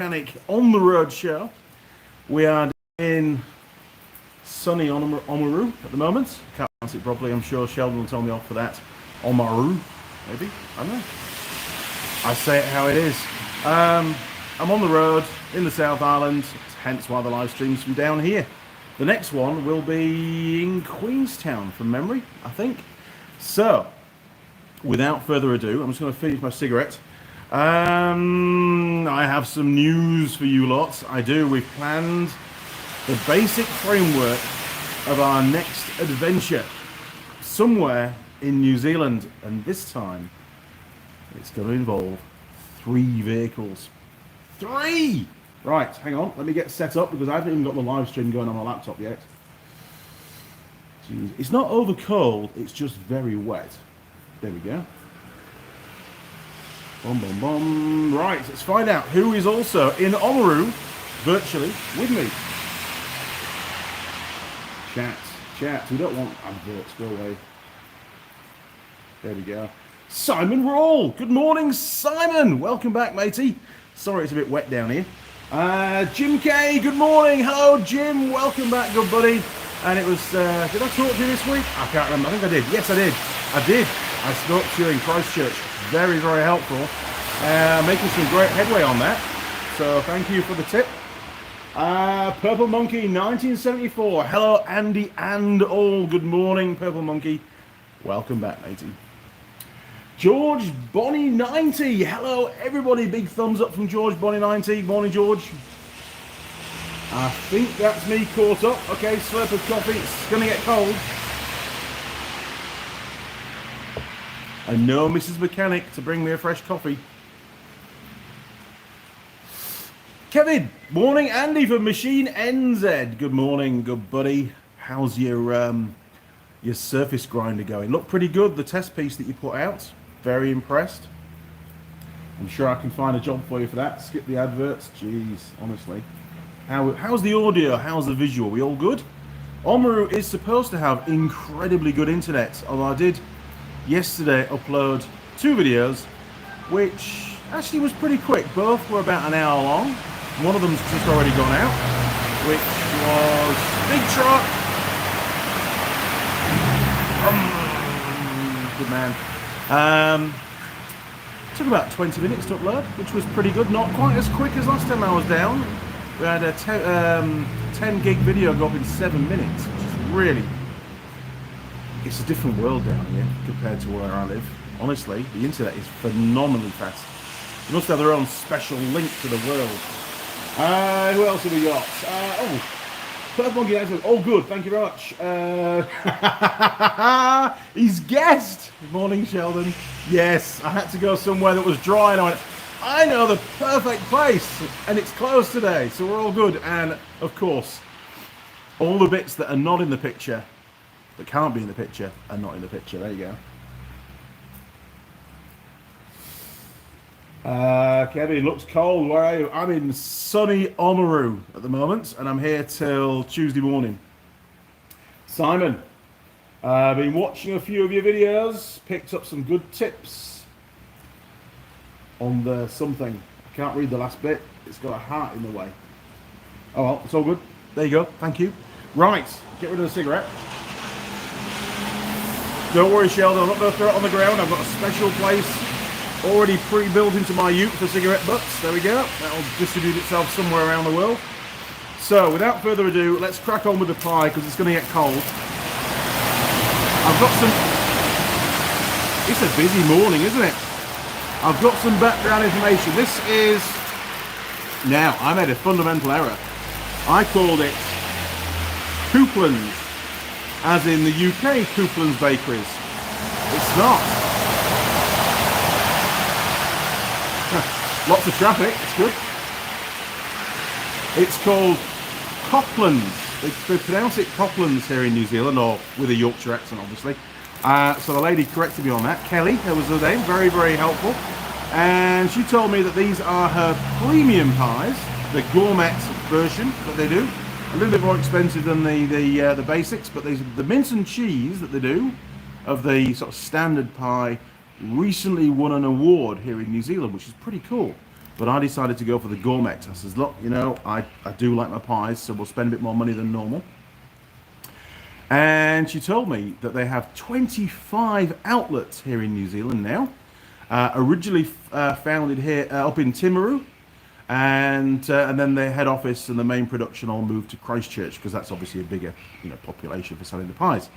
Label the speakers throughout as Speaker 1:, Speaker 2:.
Speaker 1: Mechanic on the road show. We are in sunny Oamaru at the moment. Can't pronounce it properly. I'm sure Sheldon will tell me off for that. Oamaru, maybe. I don't know. I say it how it is. I'm on the road in the South Island, hence why the live stream's from down here. The next one will be in Queenstown, from memory, I think. So, without further ado, I'm just going to finish my cigarette. I have some news for you lots. I do. We've planned the basic framework of our next adventure somewhere in New Zealand, and this time it's going to involve 3 vehicles. 3! Right, hang on. Let me get set up because I haven't even got the live stream going on my laptop yet. Jeez. It's not over cold, it's just very wet. There we go. Boom, boom, boom. Right, let's find out who is also in Oamaru, virtually, with me. Chat. We don't want adverts, go away. There we go. Simon Rawle. Good morning, Simon. Welcome back, matey. Sorry it's a bit wet down here. Jim K, good morning. Hello, Jim. Welcome back, good buddy. And it was, did I talk to you this week? I can't remember. I think I did. Yes, I did. I spoke to you in Christchurch. Very, very helpful. Making some great headway on that. So thank you for the tip. Purple Monkey 1974. Hello, Andy and all. Good morning, Purple Monkey. Welcome back, matey. George Bonnie 90. Hello, everybody. Big thumbs up from George Bonnie 90. Morning, George. I think that's me caught up. Okay, slurp of coffee. It's going to get cold. I know Mrs. Mechanic to bring me a fresh coffee. Kevin, morning. Andy from Machine NZ. Good morning, good buddy. How's your surface grinder going? Looked pretty good, the test piece that you put out. Very impressed. I'm sure I can find a job for you for that. Skip the adverts. Jeez, honestly. How's the audio? How's the visual? We all good? Oamaru is supposed to have incredibly good internet, although I did yesterday upload 2 videos, which actually was pretty quick. Both were about an hour long. One of them's just already gone out, which was Big Truck. Good man. Took about 20 minutes to upload, which was pretty good. Not quite as quick as last time I was down. We had a 10 gig video go up in 7 minutes, which is really... It's a different world down here compared to where I live. Honestly, the internet is phenomenally fast. They must have their own special link to the world. Who else have we got? Purple Monkey. Oh, good. Thank you very much. He's guessed. Good morning, Sheldon. Yes, I had to go somewhere that was dry, and I went, I know the perfect place, and it's closed today, so we're all good. And of course, all the bits that are not in the picture, that can't be in the picture, are not in the picture. There you go. Kevin, looks cold. Where are you? I'm in sunny Oamaru at the moment, and I'm here till Tuesday morning. Simon, I've been watching a few of your videos, picked up some good tips on the something. I can't read the last bit. It's got a heart in the way. Oh well, it's all good. There you go. Thank you. Right, get rid of the cigarette. Don't worry, Sheldon, I'm not going to throw it on the ground. I've got a special place already pre-built into my ute for cigarette butts. There we go. That'll distribute itself somewhere around the world. So, without further ado, let's crack on with the pie because it's going to get cold. I've got some... It's a busy morning, isn't it? I've got some background information. This is... Now, I made a fundamental error. I called it Couplands, as in the UK Couplands bakeries. It's not. Lots of traffic, it's good. It's called Couplands. They pronounce it Couplands here in New Zealand, or with a Yorkshire accent, obviously. So the lady corrected me on that. Kelly, that was her name, very, very helpful. And she told me that these are her premium pies, the gourmet version that they do. A little bit more expensive than the basics, but the mince and cheese that they do of the sort of standard pie recently won an award here in New Zealand, which is pretty cool. but I decided to go for the gourmet. I says, look, you know, I do like my pies, so we'll spend a bit more money than normal. And she told me that they have 25 outlets here in New Zealand now. Originally founded here up in Timaru, and then their head office and the main production all moved to Christchurch because that's obviously a bigger, you know, population for selling the pies.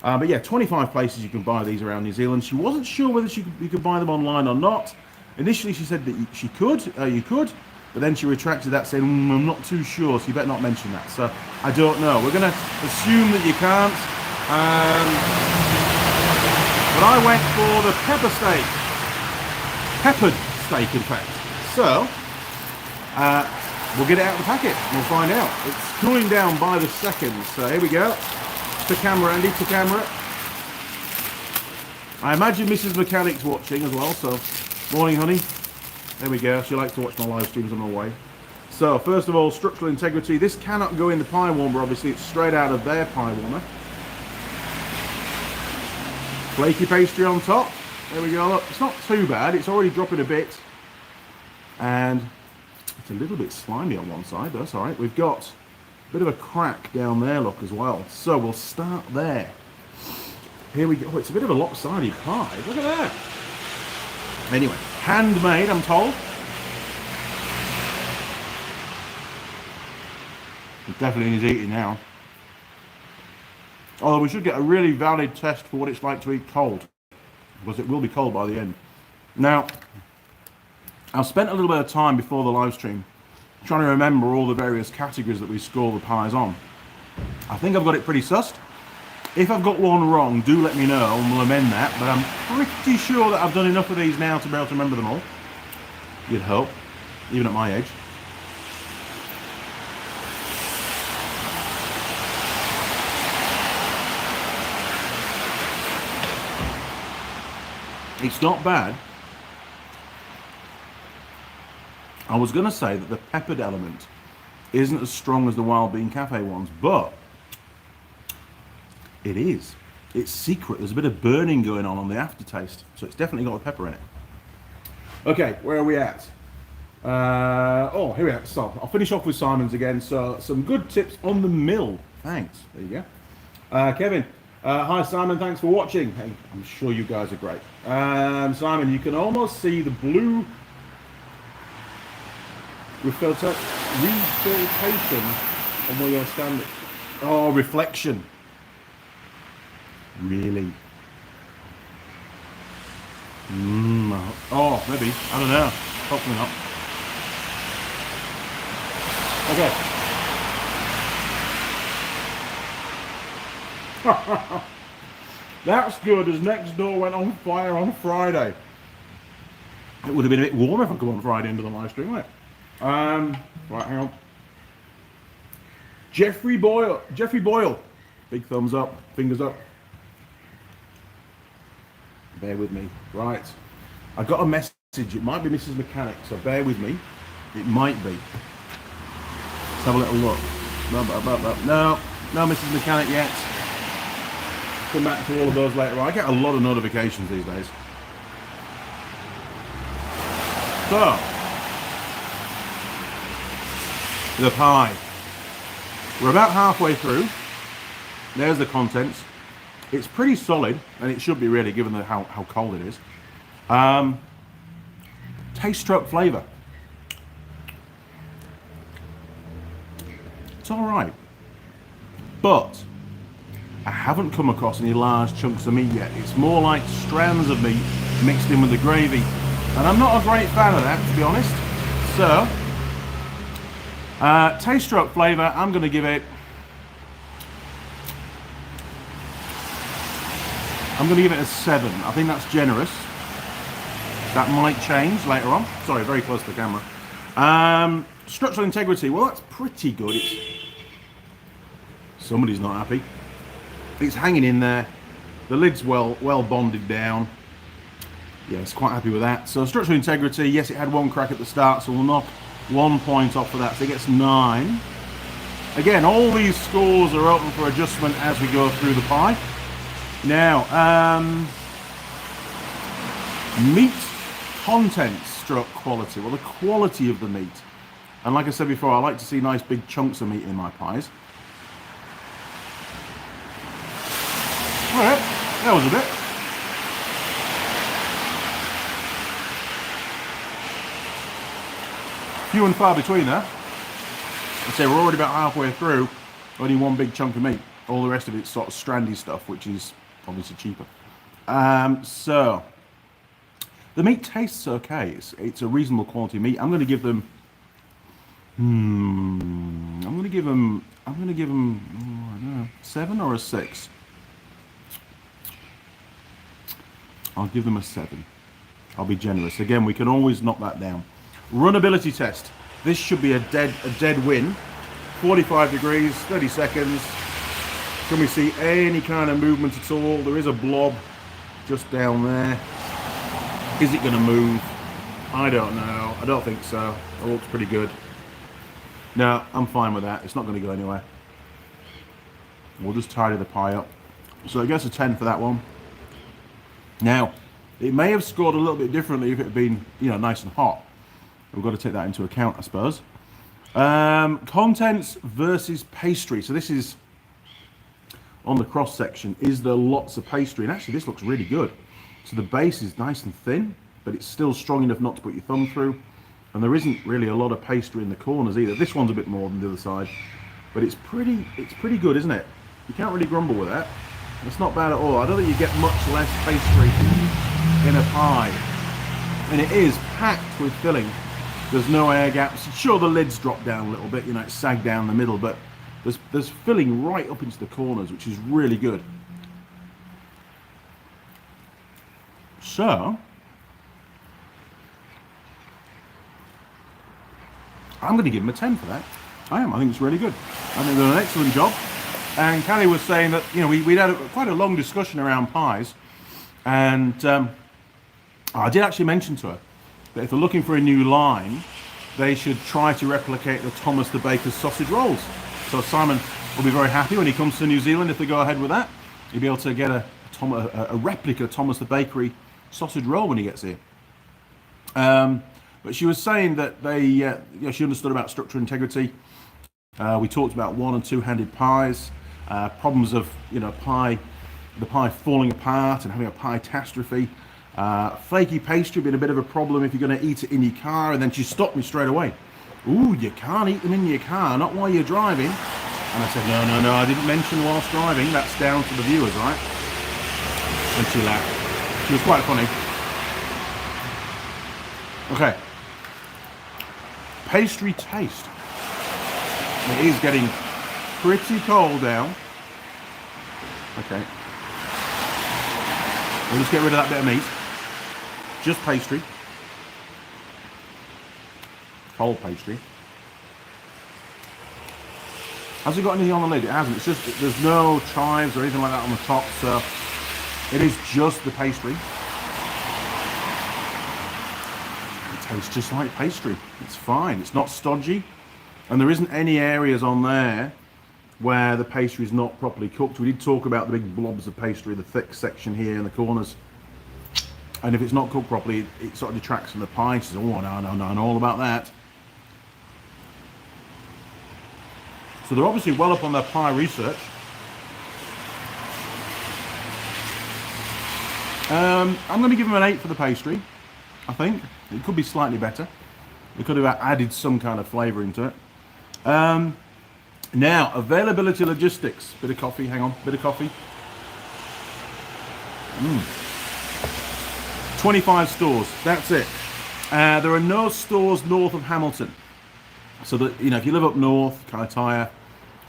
Speaker 1: But yeah, 25 places you can buy these around New Zealand. She wasn't sure whether you could buy them online or not. Initially, she said that you could, but then she retracted that, saying, I'm not too sure, so you better not mention that. So I don't know. We're going to assume that you can't. But I went for the peppered steak, in fact. So we'll get it out of the packet. We'll find out. It's cooling down by the second. So here we go. To camera, Andy, to camera. I imagine Mrs. Mechanic's watching as well, so morning, honey. There we go. She likes to watch my live streams on my way. So, first of all, structural integrity. This cannot go in the pie warmer, obviously. It's straight out of their pie warmer. Flaky pastry on top. There we go. Look, it's not too bad. It's already dropping a bit. And it's a little bit slimy on one side. That's all right. We've got a bit of a crack down there, look, as well. So, we'll start there. Here we go. Oh, it's a bit of a lopsided pie. Look at that. Anyway, handmade, I'm told. It definitely needs eating now. Although we should get a really valid test for what it's like to eat cold, because it will be cold by the end. Now, I've spent a little bit of time before the live stream trying to remember all the various categories that we score the pies on. I think I've got it pretty sussed. If I've got one wrong, do let me know and we'll amend that, but I'm pretty sure that I've done enough of these now to be able to remember them all. You'd hope, even at my age. It's not bad. I was going to say that the peppered element isn't as strong as the Wild Bean Cafe ones, but it is. It's secret. There's a bit of burning going on the aftertaste, so it's definitely got a pepper in it. Okay, where are we at? Oh, here we are. So I'll finish off with Simon's again. So some good tips on the mill. Thanks. There you go. Kevin. Hi Simon, thanks for watching. Hey, I'm sure you guys are great. Simon, you can almost see the blue refiltration on where you're standing. Oh, reflection. Really? Oh, maybe. I don't know. Hopefully not. Okay. That's good, as next door went on fire on Friday. It would have been a bit warmer if I come on Friday into the live stream, wouldn't it? Right, hang on. Jeffrey Boyle. Big thumbs up, fingers up. Bear with me. Right. I got a message. It might be Mrs. Mechanic, so bear with me. It might be. Let's have a little look. No, Mrs. Mechanic yet. Come back to all of those later on. I get a lot of notifications these days. So, the pie. We're about halfway through. There's the contents. It's pretty solid, and it should be really, given how cold it is. Taste stroke flavour. It's all right, but I haven't come across any large chunks of meat yet. It's more like strands of meat mixed in with the gravy, and I'm not a great fan of that, to be honest. So, taste stroke flavour, I'm going to give it. I'm going to give it a 7. I think that's generous. That might change later on. Sorry, very close to the camera. Structural integrity. Well, that's pretty good. Somebody's not happy. It's hanging in there. The lid's well bonded down. Yeah, it's quite happy with that. So structural integrity. Yes, it had one crack at the start, so we'll knock 1 point off for that. So it gets 9. Again, all these scores are open for adjustment as we go through the pie. Now, meat contents, stroke quality. Well, the quality of the meat. And like I said before, I like to see nice big chunks of meat in my pies. All right, that was a bit. Few and far between there. I'd say we're already about halfway through, only one big chunk of meat. All the rest of it's sort of strandy stuff, which is obviously cheaper. So the meat tastes okay. It's a reasonable quality meat. I'm going to give them. I'm going to give them. I don't know, 7 or a 6. I'll give them a 7. I'll be generous. Again, we can always knock that down. Runability test. This should be a dead win. 45 degrees, 30 seconds. Can we see any kind of movement at all? There is a blob just down there. Is it going to move? I don't know. I don't think so. It looks pretty good. No, I'm fine with that. It's not going to go anywhere. We'll just tidy the pie up. So I guess a 10 for that one. Now, it may have scored a little bit differently if it had been, nice and hot. We've got to take that into account, I suppose. Contents versus pastry. So this is on the cross section. Is there lots of pastry? And actually, this looks really good. So the base is nice and thin, but it's still strong enough not to put your thumb through. And there isn't really a lot of pastry in the corners either. This one's a bit more than the other side, but it's pretty good, isn't it? You can't really grumble with that. It's not bad at all. I don't think you get much less pastry in a pie. And it is packed with filling. There's no air gaps. Sure, the lids drop down a little bit, it's sagged down the middle, but there's filling right up into the corners, which is really good. So, I'm going to give them a 10 for that. I am. I think it's really good. I think they're an excellent job. And Callie was saying that, we'd had quite a long discussion around pies. And I did actually mention to her that if they're looking for a new line, they should try to replicate the Thomas the Baker's sausage rolls. So Simon will be very happy when he comes to New Zealand if they go ahead with that. He'll be able to get a replica Thomas the Bakery sausage roll when he gets here. But she was saying that she understood about structural integrity. We talked about 1- and 2-handed pies, problems of the pie falling apart and having a pie-tastrophe. Flaky pastry being a bit of a problem if you're going to eat it in your car. And then she stopped me straight away. Ooh, you can't eat them in your car, not while you're driving. And I said, no, I didn't mention whilst driving. That's down to the viewers, right? And she laughed. She was quite funny. Okay. Pastry taste. It is getting pretty cold now. Okay. We'll just get rid of that bit of meat. Just pastry. Cold pastry. Has it got anything on the lid? It hasn't. It's just, there's no chives or anything like that on the top, so it is just the pastry. It tastes just like pastry. It's fine. It's not stodgy. And there isn't any areas on there where the pastry is not properly cooked. We did talk about the big blobs of pastry, the thick section here in the corners. And if it's not cooked properly, it sort of detracts from the pie. She says, oh, no, I know all about that. So they're obviously well up on their pie research. I'm going to give them an 8 for the pastry, I think. It could be slightly better. We could have added some kind of flavour into it. Now, availability logistics. Bit of coffee, hang on, bit of coffee. 25 stores, that's it. There are no stores north of Hamilton. So that, if you live up north, Kaitaia,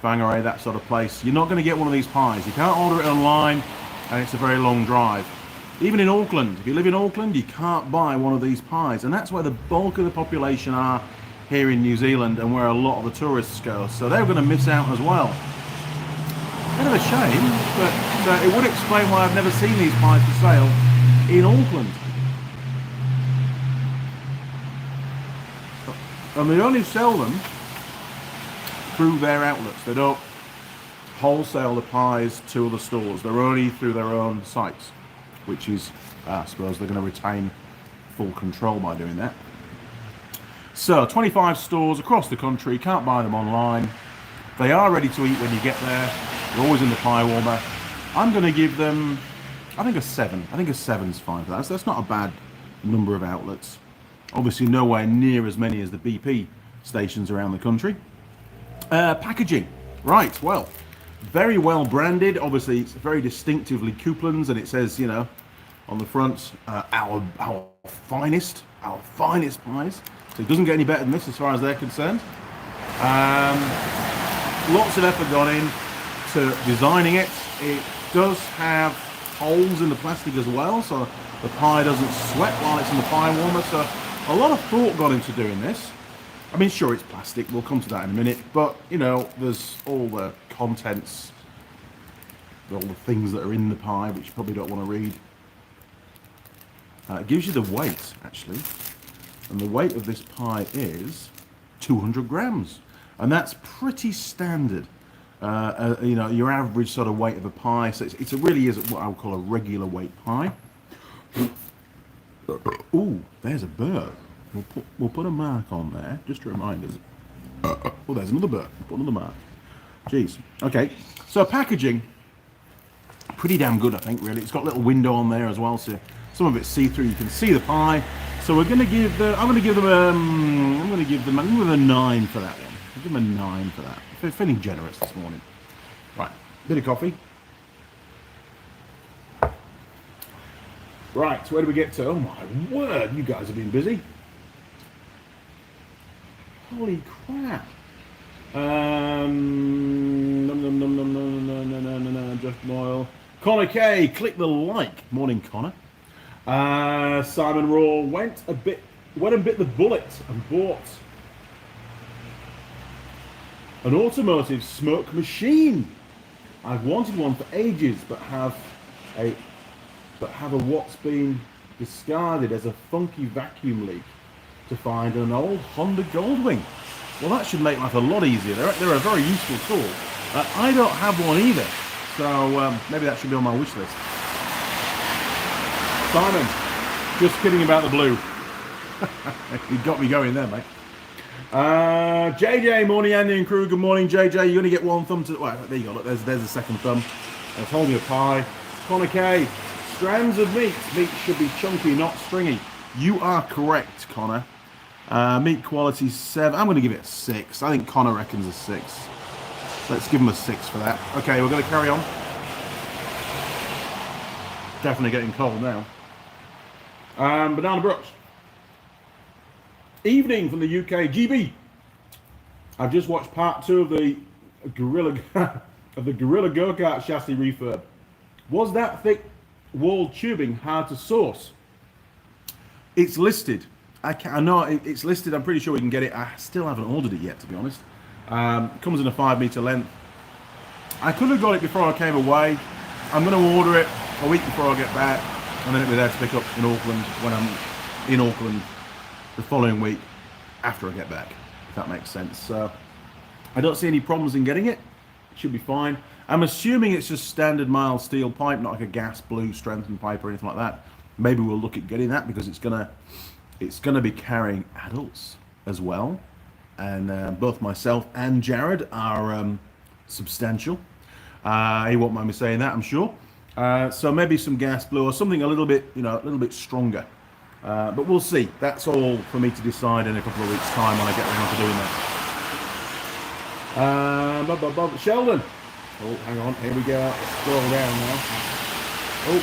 Speaker 1: Whangarei, that sort of place, you're not going to get one of these pies. You can't order it online, and it's a very long drive. Even in Auckland, if you live in Auckland, you can't buy one of these pies. And that's where the bulk of the population are here in New Zealand and where a lot of the tourists go. So they're going to miss out as well. Bit of a shame, but it would explain why I've never seen these pies for sale in Auckland. And they only sell them through their outlets. They don't wholesale the pies to other stores. They're only through their own sites, which is, I suppose, they're going to retain full control by doing that. So 25 stores across the country, can't buy them online. They are ready to eat when you get there. They're always in the pie warmer. I'm going to give them, I think a 7. I think a 7's fine for that. So that's not a bad number of outlets. Obviously nowhere near as many as the BP stations around the country. Packaging. Right, well, very well branded. Obviously it's very distinctively Couplands, and it says, you know, on the front, our finest pies. So it doesn't get any better than this as far as they're concerned. Lots of effort gone in to designing it. It does have holes in the plastic as well, so the pie doesn't sweat while it's in the pie warmer. So a lot of thought gone into doing this. I mean, sure, it's plastic. We'll come to that in a minute. But, you know, there's all the contents, all the things that are in the pie, which you probably don't want to read. It gives you the weight, actually. And the weight of this pie is 200 grams. And that's pretty standard. You know, your average sort of weight of a pie. So it really is what I would call a regular weight pie. Ooh, there's a bird. We'll put a mark on there, just to remind us. Oh, there's another bird. We'll put another mark. Jeez. Okay, so packaging, pretty damn good, I think, really. It's got a little window on there as well, so some of it's see-through. You can see the pie. So we're going to give the. I'm going to give them a 9 for that one. I'll give them a 9 for that. I'm feeling generous this morning. Right, bit of coffee. Right, so where do we get to? Oh my word, you guys have been busy. Holy crap. Just Moyle. Connor K, click the like. Morning, Connor. Simon Raw went and bit the bullet and bought an automotive smoke machine. I've wanted one for ages, but have a what's been discarded as a funky vacuum leak to find an old Honda Goldwing. Well, that should make life a lot easier. They're a very useful tool. I don't have one either, so maybe that should be on my wish list. Simon, just kidding about the blue. You got me going there, mate. JJ, morning, Andy and crew. Good morning, JJ. You're going to get one thumb to... Well, there you go. Look, there's the second thumb. Let's hold your pie. Connor K, strands of meat. Meat should be chunky, not stringy. You are correct, Connor. Meat quality 7. I'm going to give it a 6. I think Connor reckons a 6. Let's give him a 6 for that. Okay, we're going to carry on. Definitely getting cold now. Banana Brooks. Evening from the UK. GB. I've just watched part 2 of the Gorilla Go-Kart chassis refurb. Was that thick wall tubing hard to source? It's listed. I know it's listed. I'm pretty sure we can get it. I still haven't ordered it yet, to be honest. Comes in a 5 meter length. I could have got it before I came away. I'm going to order it a week before I get back, and then it'll be there to pick up in Auckland when I'm in Auckland the following week after I get back, if that makes sense. So I don't see any problems in getting it. It should be fine. I'm assuming it's just standard mild steel pipe, not like a gas blue strengthened pipe or anything like that. Maybe we'll look at getting that because it's gonna be carrying adults as well, and both myself and Jared are substantial. He won't mind me saying that, I'm sure. So maybe some gas blue or something a little bit stronger. But we'll see. That's all for me to decide in a couple of weeks' time when I get around to doing that. Sheldon. Oh, hang on. Here we go. Let's scroll down now. Oh.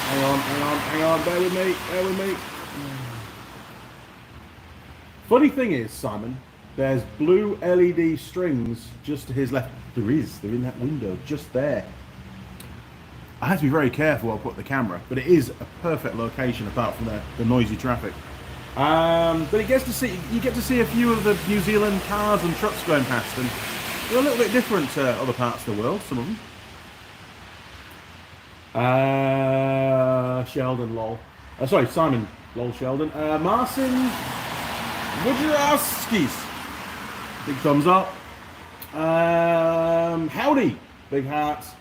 Speaker 1: Hang on. Bear with me. Funny thing is, Simon, there's blue LED strings just to his left. They're in that window, just there. I have to be very careful where I put the camera, but it is a perfect location apart from the noisy traffic. But you get to see a few of the New Zealand cars and trucks going past, and they're a little bit different to other parts of the world, some of them. Sheldon, lol. Sorry, Simon, lol, Sheldon. Marcin Wojciechowski's. Big thumbs up. Howdy, big hearts.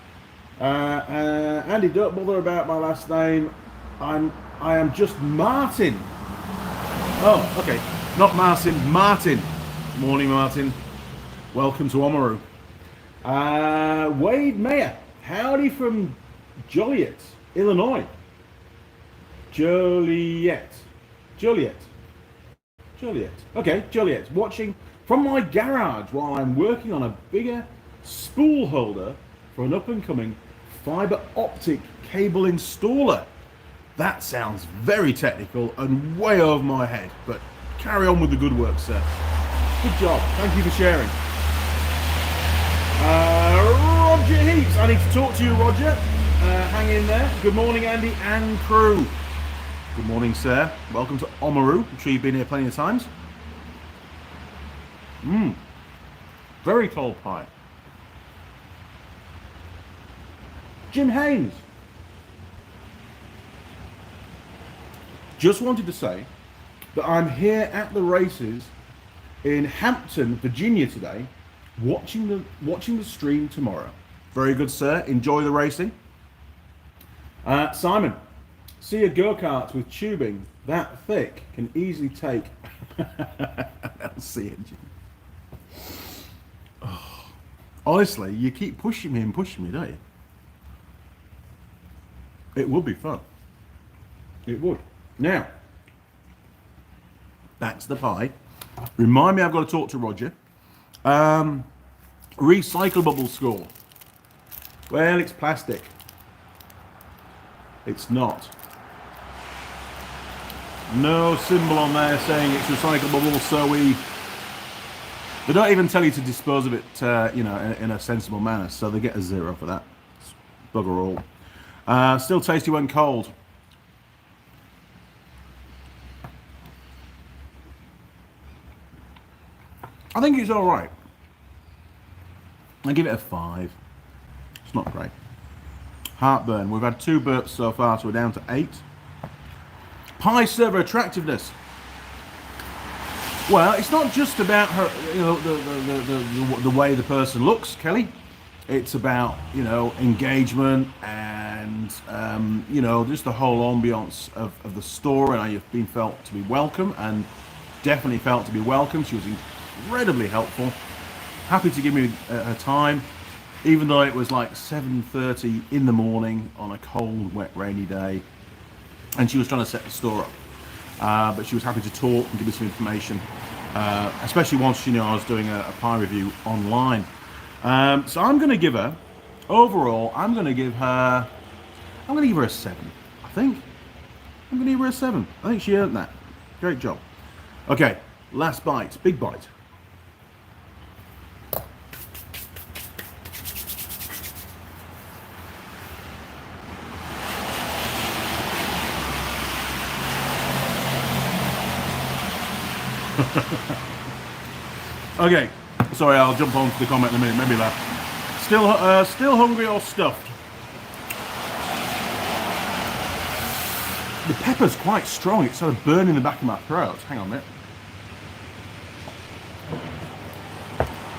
Speaker 1: Andy, don't bother about my last name. I am just Martin. Oh, okay. Not Martin. Martin. Morning, Martin. Welcome to Oamaru. Wade Mayer. Howdy from Joliet, Illinois. Joliet. Okay, Joliet. Watching from my garage while I'm working on a bigger spool holder for an up-and-coming fiber optic cable installer. That sounds very technical and way over my head, but carry on with the good work, sir. Good job. Thank you for sharing. Roger Heaps. I need to talk to you, Roger. Hang in there. Good morning, Andy and crew. Good morning, sir. Welcome to Oamaru. I'm sure you've been here plenty of times. Very cold pie. Jim Haynes. Just wanted to say that I'm here at the races in Hampton, Virginia today, watching the stream tomorrow. Very good, sir. Enjoy the racing. Simon, see a go-kart with tubing that thick can easily take LC engine. Oh, honestly, you keep pushing me, don't you? It would be fun. It would. Now, that's the pie. Remind me I've got to talk to Roger. Recyclable score. Well, it's plastic. It's not. No symbol on there saying it's recyclable, so they don't even tell you to dispose of it, in a sensible manner, so they get a 0 for that. It's bugger all. Still tasty when cold. I think it's all right. I give it a 5. It's not great. Heartburn. We've had 2 burps so far, so we're down to 8. Pie server attractiveness. Well, it's not just about her, the way the person looks, Kelly. It's about, engagement and, just the whole ambience of the store, and you've been felt to be welcome, and definitely felt to be welcome. She was incredibly helpful. Happy to give me her time, even though it was like 7:30 in the morning on a cold, wet, rainy day, and she was trying to set the store up. But she was happy to talk and give me some information, especially once she knew I was doing a pie review online. So I'm going to give her, overall, I'm going to give her a 7. I think I'm going to give her a 7. I think she earned that. Great job. Okay, last bite, big bite. Okay, sorry, I'll jump on to the comment in a minute, maybe laugh. Still hungry or stuffed? The pepper's quite strong, it's sort of burning the back of my throat. Hang on a minute.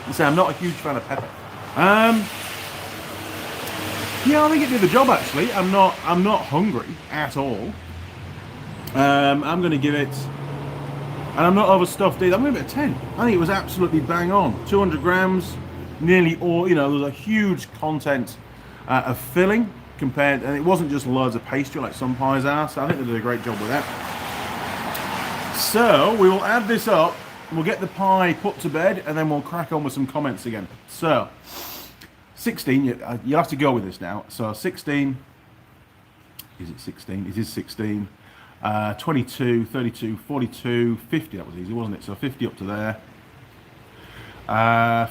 Speaker 1: You say I'm not a huge fan of pepper. Yeah, I think it did the job actually. I'm not hungry at all. I'm gonna give it, and I'm not overstuffed either, I'm going to give it a 10. I think it was absolutely bang on. 200 grams, nearly all, there was a huge content of filling compared, and it wasn't just loads of pastry like some pies are, so I think they did a great job with that. So, we will add this up, we'll get the pie put to bed, and then we'll crack on with some comments again. So, 16, you'll have to go with this now. So, 16, is it 16? It is 16. 22, 32, 42, 50, that was easy, wasn't it? So 50 up to there.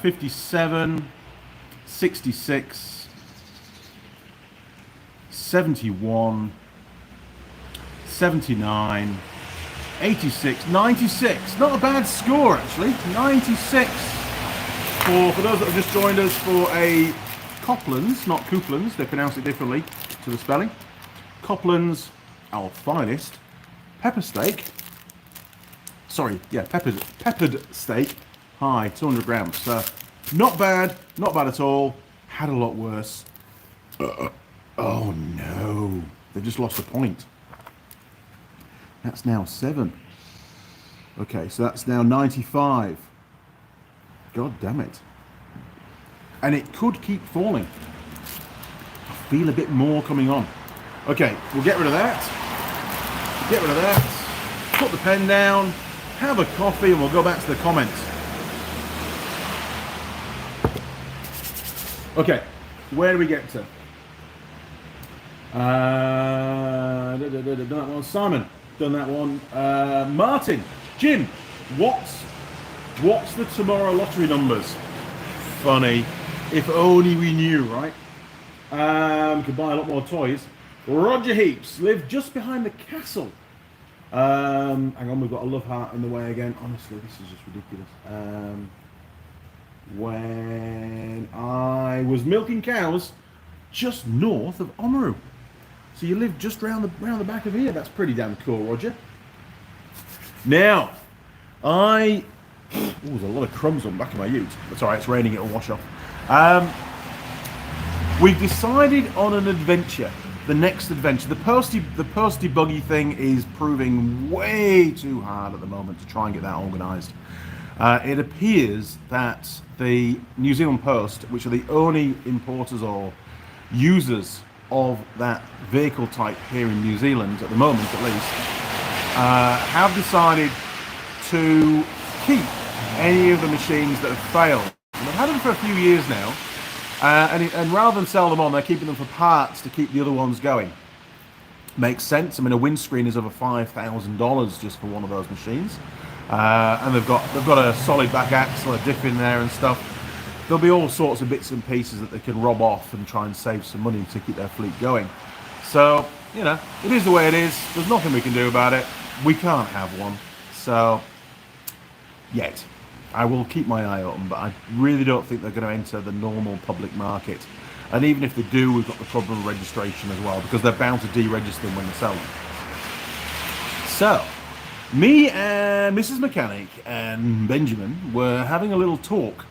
Speaker 1: 57, 66, 71, 79, 86, 96. Not a bad score, actually. 96. For those that have just joined us for a Copland's, not Coupland's, they pronounce it differently to the spelling. Copland's, our finest pepper steak. Sorry, yeah, peppered steak. High, 200 grams. So not bad at all. Had a lot worse. Oh no, they've just lost a point. That's now 7. Okay, so that's now 95. God damn it. And it could keep falling. I feel a bit more coming on. Okay, we'll get rid of that. Get rid of that. Put the pen down. Have a coffee and we'll go back to the comments. Okay, where do we get to? Done that one. Simon, done that one. Martin, Jim, what's the tomorrow lottery numbers? Funny. If only we knew, right? Could buy a lot more toys. Roger Heaps, live just behind the castle. Hang on, we've got a love heart in the way again. Honestly, this is just ridiculous. When I was milking cows just north of Oamaru. So you live just round the back of here. That's pretty damn cool, Roger. Now, there's a lot of crumbs on the back of my ute. That's all right, it's raining, it'll wash off. We've decided on an adventure. The next adventure. The postie buggy thing is proving way too hard at the moment to try and get that organised. It appears that the New Zealand Post, which are the only importers or users of that vehicle type here in New Zealand, at the moment at least, have decided to keep any of the machines that have failed. And they've had them for a few years now, and rather than sell them on, they're keeping them for parts to keep the other ones going. Makes sense. I mean, a windscreen is over $5,000 just for one of those machines. And they've got a solid back axle, a diff in there and stuff. There'll be all sorts of bits and pieces that they can rob off and try and save some money to keep their fleet going. So, you know, it is the way it is. There's nothing we can do about it. We can't have one. So, yet. I will keep my eye open, but I really don't think they're going to enter the normal public market. And even if they do, we've got the problem of registration as well, because they're bound to deregister them when they sell them. So, me and Mrs. Mechanic and Benjamin were having a little talk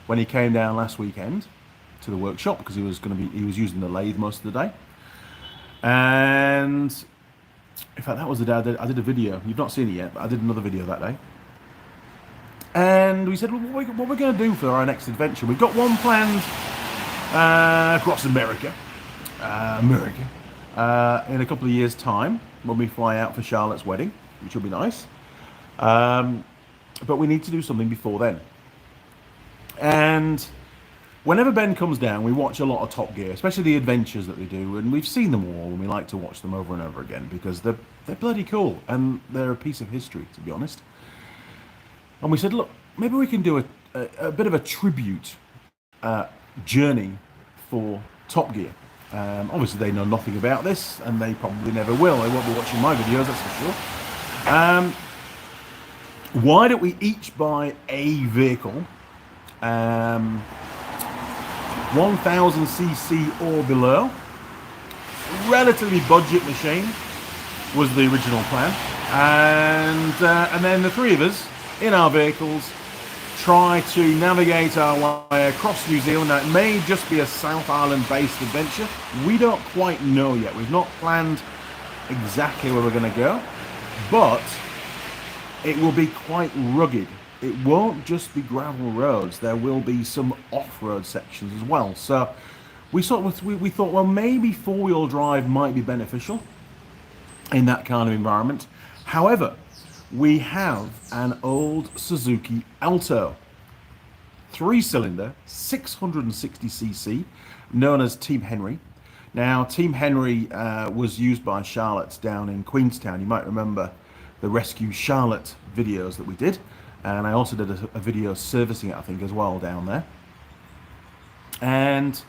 Speaker 1: when he came down last weekend to the workshop, because he was using the lathe most of the day. And in fact, that was the day I did a video. You've not seen it yet, but I did another video that day. And we said, well, what are we going to do for our next adventure? We've got one planned across America, in a couple of years' time when we fly out for Charlotte's wedding, which will be nice. But we need to do something before then. And whenever Ben comes down, we watch a lot of Top Gear, especially the adventures that they do, and we've seen them all, and we like to watch them over and over again because they're bloody cool, and they're a piece of history, to be honest. And we said, look, maybe we can do a bit of a tribute journey for Top Gear. Obviously, they know nothing about this, and they probably never will. They won't be watching my videos, that's for sure. Why don't we each buy a vehicle, 1000cc or below, relatively budget machine was the original plan, and then the three of us in our vehicles try to navigate our way across New Zealand. Now, it may just be a South Island based adventure. We don't quite know yet. We've not planned exactly where we're going to go, but it will be quite rugged. It won't just be gravel roads. There will be some off-road sections as well. So we thought, well, maybe four-wheel drive might be beneficial in that kind of environment. However, we have an old Suzuki Alto, 3-cylinder, 660cc, known as Team Henry. Now, Team Henry was used by Charlotte down in Queenstown. You might remember the Rescue Charlotte videos that we did. And I also did a video servicing it, I think, as well down there. And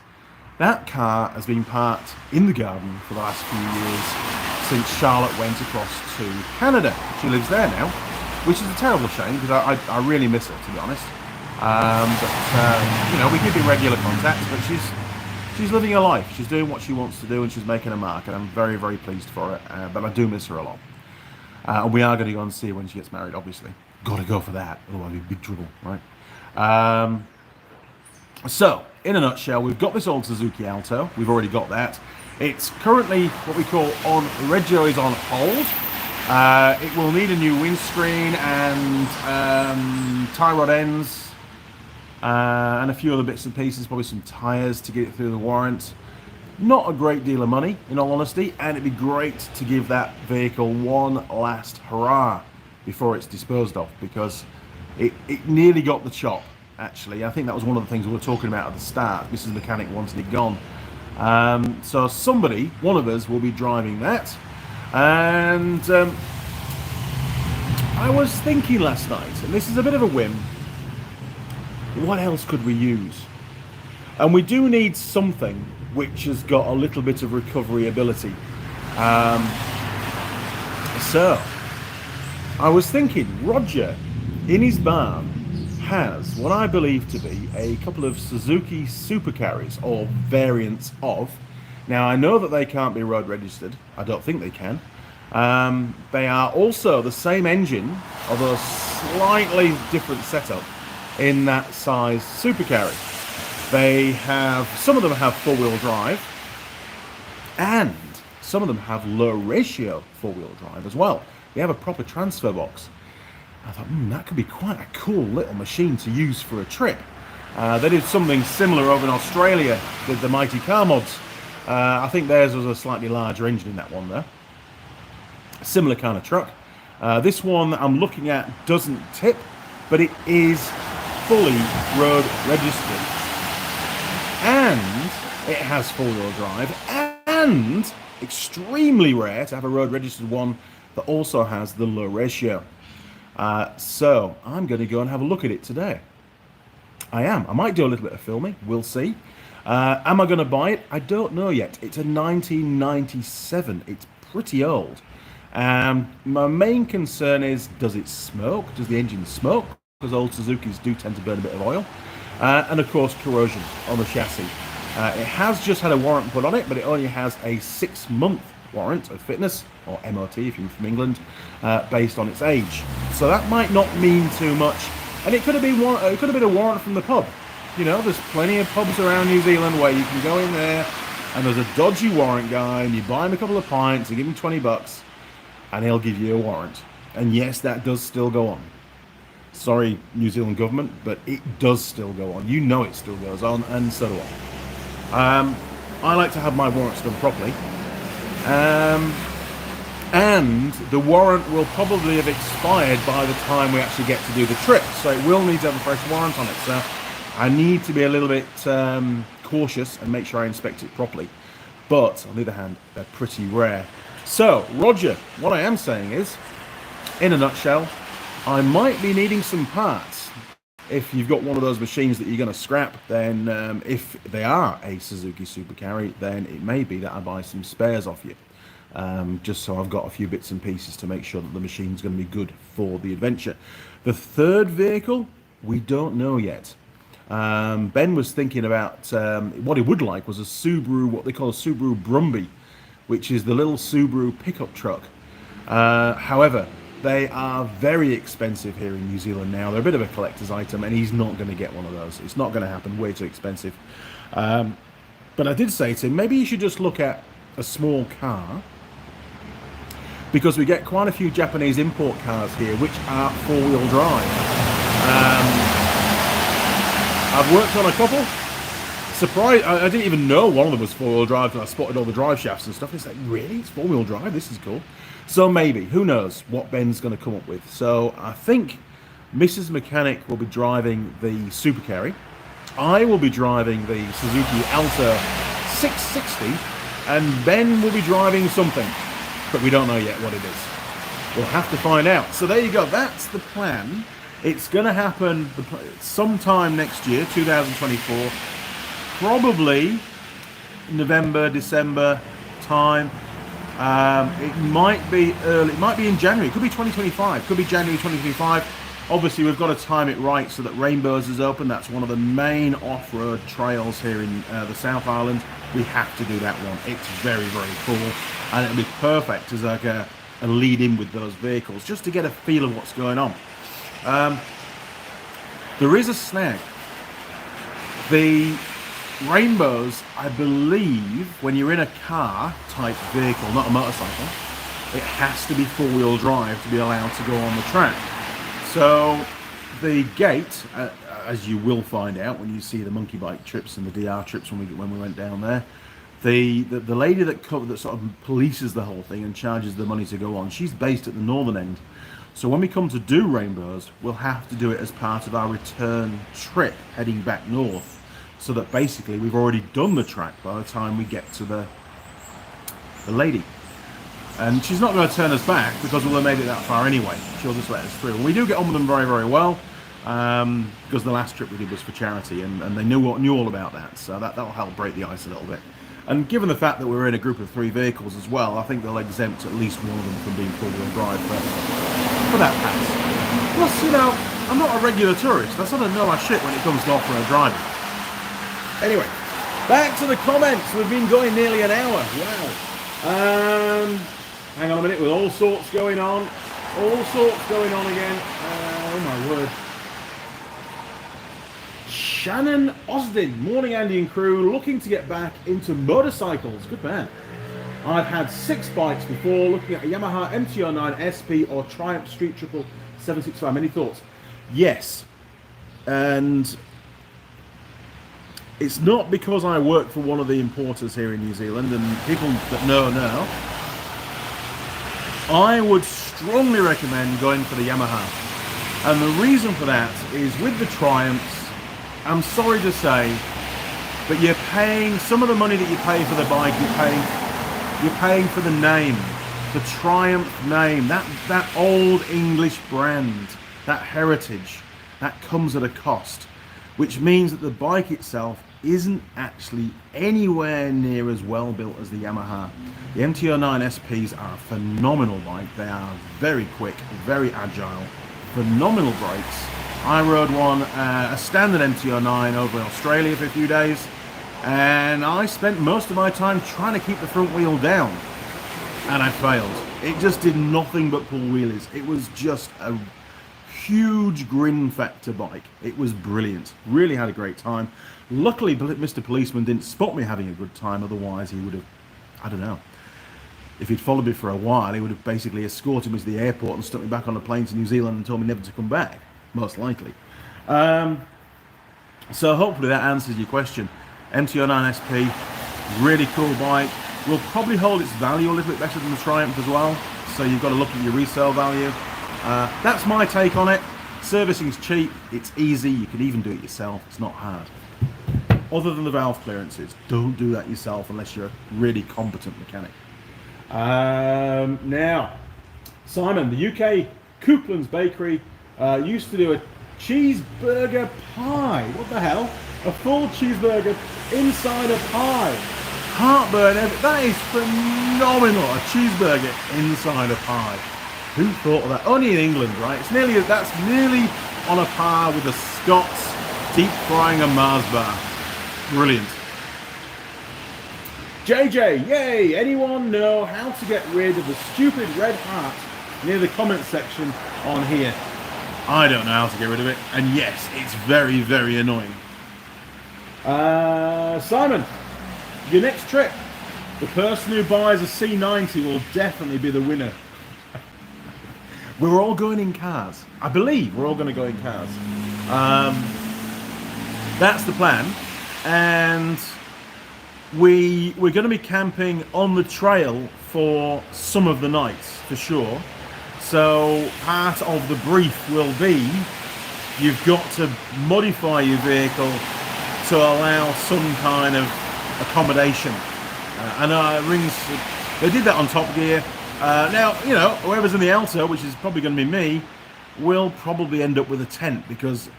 Speaker 1: that car has been parked in the garden for the last few years since Charlotte went across to Canada. She lives there now, which is a terrible shame because I really miss her, to be honest. You know, we keep in regular contact, but she's living her life. She's doing what she wants to do, and she's making a mark, and I'm very, very pleased for it. But I do miss her a lot. And we are going to go and see her when she gets married, obviously. Got to go for that, otherwise we'd be big trouble, right? So, in a nutshell, we've got this old Suzuki Alto. We've already got that. It's currently what we call on Reggio is on hold. It will need a new windscreen and tie rod ends and a few other bits and pieces, probably some tyres to get it through the warrant. Not a great deal of money, in all honesty, and it'd be great to give that vehicle one last hurrah before it's disposed of, because it nearly got the chop, actually. I think that was one of the things we were talking about at the start. Mrs. Mechanic wanted it gone. So somebody, one of us, will be driving that. And I was thinking last night, and this is a bit of a whim, what else could we use? And we do need something which has got a little bit of recovery ability. So I was thinking, Roger, in his barn, has what I believe to be a couple of Suzuki supercarries, or variants of. Now, I know that they can't be road registered. I don't think they can. They are also the same engine, although slightly different setup in that size supercarry. They have, some of them have four-wheel drive, and some of them have low ratio four-wheel drive as well. They have a proper transfer box. I thought, that could be quite a cool little machine to use for a trip. They did something similar over in Australia with the Mighty Car Mods. I think theirs was a slightly larger engine in that one there. Similar kind of truck. This one that I'm looking at doesn't tip, but it is fully road registered. And it has four-wheel drive, and extremely rare to have a road registered one that also has the low ratio. So I'm going to go and have a look at it today. I might do a little bit of filming, we'll see. Am I going to buy it? I don't know yet. It's a 1997. It's pretty old. My main concern is, does it smoke? Does the engine smoke? Because old Suzukis do tend to burn a bit of oil. And of course, corrosion on the chassis. It has just had a warrant put on it, but it only has a 6-month warrant of fitness, or MOT if you're from England, based on its age. So that might not mean too much. And it could have been a warrant from the pub. You know, there's plenty of pubs around New Zealand where you can go in there and there's a dodgy warrant guy and you buy him a couple of pints and give him $20 and he'll give you a warrant. And yes, that does still go on. Sorry, New Zealand government, but it does still go on. You know it still goes on, and so do I. I like to have my warrants done properly. And the warrant will probably have expired by the time we actually get to do the trip. So it will need to have a fresh warrant on it. So I need to be a little bit cautious and make sure I inspect it properly. But on the other hand, they're pretty rare. So, Roger, what I am saying is, in a nutshell, I might be needing some parts. If you've got one of those machines that you're going to scrap, then if they are a Suzuki Supercarry, then it may be that I buy some spares off you. Just so I've got a few bits and pieces to make sure that the machine's going to be good for the adventure. The third vehicle, we don't know yet. Ben was thinking about what he would like was a Subaru, what they call a Subaru Brumby, which is the little Subaru pickup truck. However, they are very expensive here in New Zealand now. They're a bit of a collector's item, and he's not going to get one of those. It's not going to happen, way too expensive. But I did say to him, maybe you should just look at a small car, because we get quite a few Japanese import cars here which are four-wheel drive. I've worked on a couple. Surprised, I didn't even know one of them was four-wheel drive until I spotted all the drive shafts and stuff. It's like, really? It's four-wheel drive? This is cool. So maybe, who knows what Ben's going to come up with. So I think Mrs. Mechanic will be driving the Supercarry. I will be driving the Suzuki Alto 660, and Ben will be driving something, but we don't know yet what it is. We'll have to find out. So there you go. That's the plan. It's going to happen sometime next year, 2024, probably November, December time. It might be early. It might be in January. It could be 2025. It could be January 2025. Obviously, we've got to time it right so that Rainbows is open. That's one of the main off-road trails here in the South Island. We have to do that one. It's very, very cool, and it'll be perfect as like a lead in with those vehicles, just to get a feel of what's going on. There is a snag. The Rainbows, I believe, when you're in a car type vehicle, not a motorcycle, it has to be four-wheel drive to be allowed to go on the track. So the gate, as you will find out when you see the monkey bike trips and the DR trips when we went down there, the lady that sort of polices the whole thing and charges the money to go on, she's based at the northern end. So when we come to do Rainbows, we'll have to do it as part of our return trip heading back north, so that basically we've already done the track by the time we get to the lady. And she's not going to turn us back because we'll have made it that far anyway. She'll just let us through. And we do get on with them very, very well, because the last trip we did was for charity, and they knew all about that. So that'll help break the ice a little bit. And given the fact that we're in a group of 3 vehicles as well, I think they'll exempt at least one of them from being four-wheel drive for that pass. Plus, you know, I'm not a regular tourist. I sort of know my shit when it comes to off-road driving. Anyway, back to the comments. We've been going nearly an hour. Wow. Hang on a minute, with all sorts going on. All sorts going on again. Oh my word. Shannon Osdin, morning Andy and crew, looking to get back into motorcycles. Good man. I've had 6 bikes before, looking at a Yamaha MT-09 SP or Triumph Street Triple 765. Any thoughts? Yes. And it's not because I work for one of the importers here in New Zealand, and people that know. I would strongly recommend going for the Yamaha. And the reason for that is with the Triumphs, I'm sorry to say, but you're paying some of the money that you pay for the bike, you're paying for the name, the Triumph name, that old English brand, that heritage, that comes at a cost, which means that the bike itself isn't actually anywhere near as well built as the Yamaha. The MT-09 SPs are a phenomenal bike. They are very quick, very agile, phenomenal brakes. I rode one, a standard MT-09 over in Australia for a few days, and I spent most of my time trying to keep the front wheel down, and I failed. It just did nothing but pull wheelies. It was just a huge grin factor bike. It was brilliant. Really had a great time. Luckily, Mr. Policeman didn't spot me having a good time, otherwise he would have, I don't know, if he'd followed me for a while, he would have basically escorted me to the airport and stuck me back on a plane to New Zealand and told me never to come back, most likely. So hopefully that answers your question. MT-09 SP, really cool bike. Will probably hold its value a little bit better than the Triumph as well, so you've got to look at your resale value. That's my take on it. Servicing's cheap, it's easy, you can even do it yourself, it's not hard. Other than the valve clearances, don't do that yourself unless you're a really competent mechanic. Now, Simon, the UK Coupland's Bakery used to do a cheeseburger pie. What the hell? A full cheeseburger inside a pie. Heartburn, that is phenomenal. A cheeseburger inside a pie. Who thought of that? Only in England, right? That's nearly on a par with the Scots deep frying a Mars bar. Brilliant. JJ, yay! Anyone know how to get rid of the stupid red heart near the comment section on here? I don't know how to get rid of it, and yes, it's very, very annoying. Simon, your next trip, the person who buys a C90 will definitely be the winner. We're all going in cars. I believe we're all going to go in cars. That's the plan. And we're going to be camping on the trail for some of the nights, for sure. So part of the brief will be you've got to modify your vehicle to allow some kind of accommodation. I know it rings. They did that on Top Gear. Now, you know, whoever's in the Alto, which is probably going to be me, will probably end up with a tent, because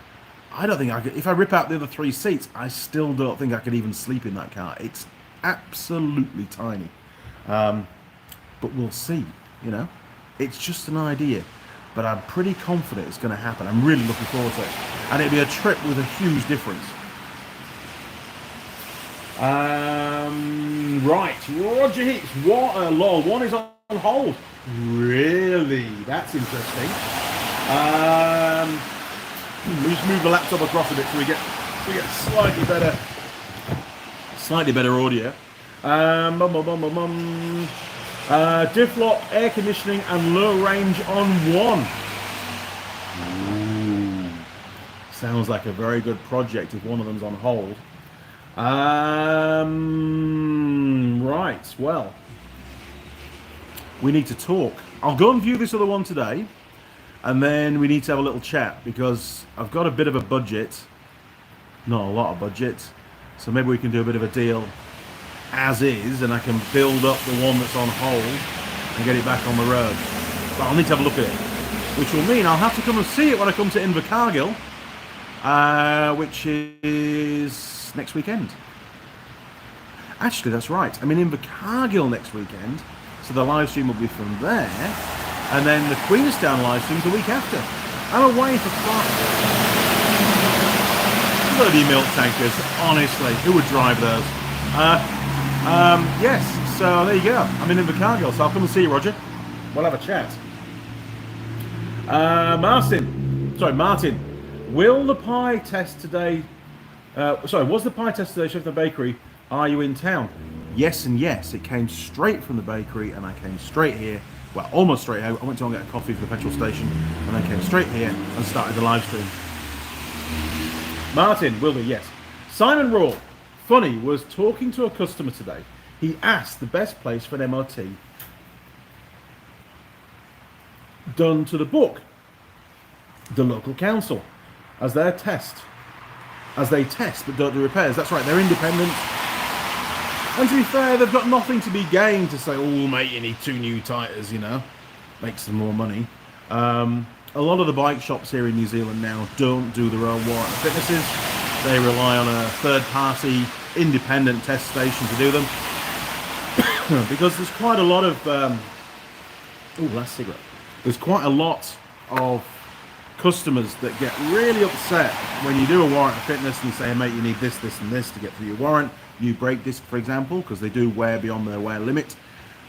Speaker 1: I don't think I could. If I rip out the other 3 seats, I still don't think I could even sleep in that car. It's absolutely tiny. But we'll see, you know. It's just an idea. But I'm pretty confident it's going to happen. I'm really looking forward to it. And it'll be a trip with a huge difference. Right, Roger Hicks. What a lol. One is on hold. Really? That's interesting. We just move the laptop across a bit so we get slightly better audio. Diff lock, air conditioning, and low range on one. Ooh. Sounds like a very good project if one of them's on hold. Right, well, we need to talk. I'll go and view this other one today, and then we need to have a little chat because I've got a bit of a budget, not a lot of budget, so maybe we can do a bit of a deal as is, and I can build up the one that's on hold and get it back on the road. But I'll need to have a look at it, which will mean I'll have to come and see it when I come to Invercargill, which is next weekend. Actually, that's right. I'm in Invercargill next weekend, so the live stream will be from there, and then the Queenstown live stream the week after. I'm away for 5. Bloody milk tankers, honestly, who would drive those? Yes, so there you go. I'm in Invercargill, so I'll come and see you, Roger. We'll have a chat. Martin, will the pie test today? Was the pie test today, Chef the Bakery? Are you in town? Yes and yes. It came straight from the bakery, and I came straight here. Well, almost straight here. I went to go and get a coffee for the petrol station, and then came straight here and started the live stream. Martin, will do, yes. Simon Raw, funny, was talking to a customer today. He asked the best place for an MOT done to the book, the local council, as they test but don't do repairs. That's right, they're independent. And to be fair, they've got nothing to be gained to say, oh mate, you need 2 new tyres, you know, make some more money. A lot of the bike shops here in New Zealand now don't do their own warrant fitnesses. They rely on a third-party independent test station to do them. Because there's quite a lot of last cigarette. There's quite a lot of customers that get really upset when you do a warrant of fitness and say, mate, you need this, this, and this to get through your warrant. New brake disc, for example, because they do wear beyond their wear limit.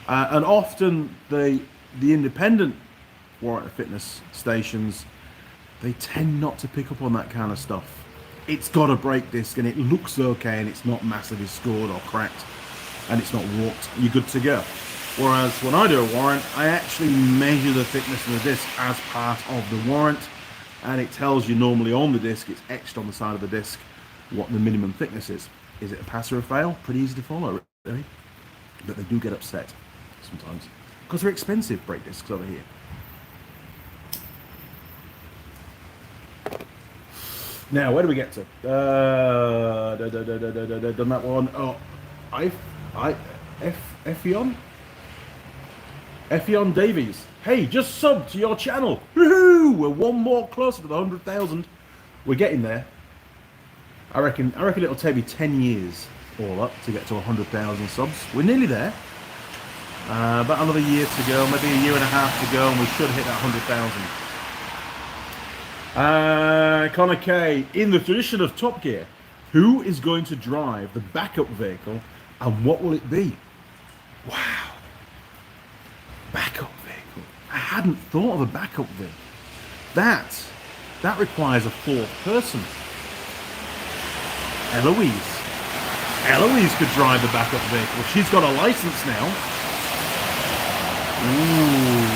Speaker 1: And often the independent warrant of fitness stations, they tend not to pick up on that kind of stuff. It's got a brake disc and it looks okay and it's not massively scored or cracked and it's not warped. You're good to go. Whereas when I do a warrant, I actually measure the thickness of the disc as part of the warrant, and it tells you normally on the disc, it's etched on the side of the disc, what the minimum thickness is. Is it a pass or a fail? Pretty easy to follow, really. But they do get upset sometimes because they're expensive brake discs over here. Now, where do we get to? Done that one. Oh, Effion Davies. Hey, just subbed to your channel. Woohoo! We're one more closer to the 100,000. We're getting there. I reckon it'll take me 10 years all up to get to 100,000 subs. We're nearly there. About another year to go, maybe a year and a half to go, and we should hit that 100,000. Connor K, in the tradition of Top Gear, who is going to drive the backup vehicle and what will it be? Wow. Backup vehicle. I hadn't thought of a backup vehicle. That requires a 4th person. Eloise could drive the backup vehicle. She's got a license now. Ooh.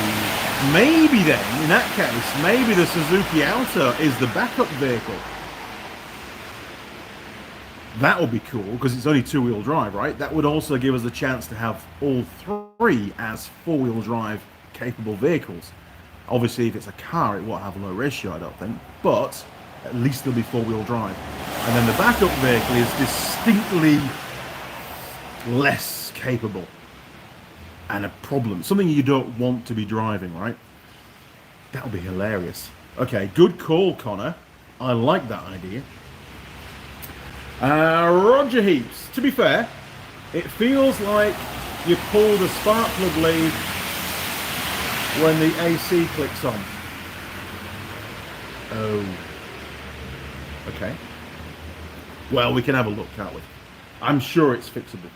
Speaker 1: Maybe then, in that case, maybe the Suzuki Alto is the backup vehicle. That would be cool, because it's only 2-wheel drive, right? That would also give us a chance to have all 3 as 4-wheel drive capable vehicles. Obviously, if it's a car, it won't have a low ratio, I don't think. But at least there'll be 4-wheel drive. And then the backup vehicle is distinctly less capable. And a problem, something you don't want to be driving, right? That would be hilarious. Okay, good call, Connor. I like that idea. Roger Heaps. To be fair, it feels like you pulled a spark plug lead when the AC clicks on. Oh. Okay. Well, we can have a look, can't we? I'm sure it's fixable.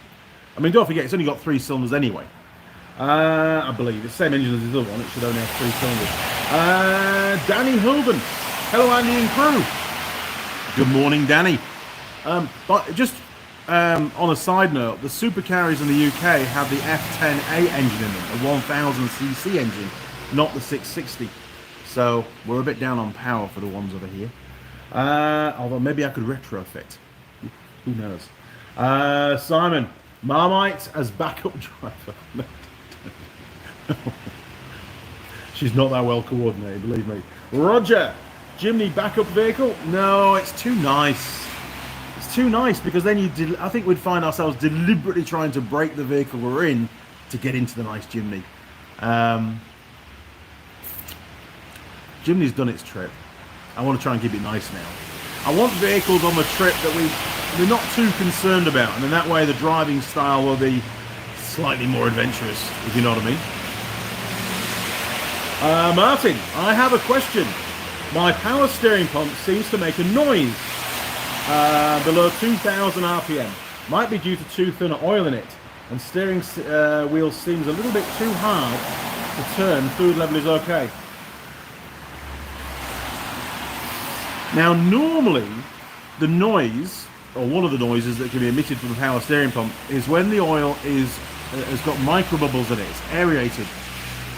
Speaker 1: I mean, don't forget, it's only got 3 cylinders anyway. I believe it's the same engine as the other one. It should only have 3 cylinders. Danny Hilden. Hello, Andy and crew. Good morning, Danny. But just on a side note, the supercarriers in the UK have the F10A engine in them, a 1000cc engine, not the 660. So we're a bit down on power for the ones over here. Although maybe I could retrofit. Who knows? Simon, Marmite as backup driver. She's not that well coordinated, believe me. Roger, Jimny backup vehicle? No, it's too nice. It's too nice because then I think we'd find ourselves deliberately trying to break the vehicle we're in to get into the nice Jimny. Jimny's done its trip. I want to try and keep it nice now. I want vehicles on the trip that we're not too concerned about, and in that way the driving style will be slightly more adventurous, if you know what I mean. Martin, I have a question. My power steering pump seems to make a noise below 2,000 RPM. Might be due to too thin oil in it, and steering wheel seems a little bit too hard to turn. Fluid level is okay. Now, normally, the noise, or one of the noises that can be emitted from the power steering pump, is when the oil has got micro bubbles in it. It's aerated.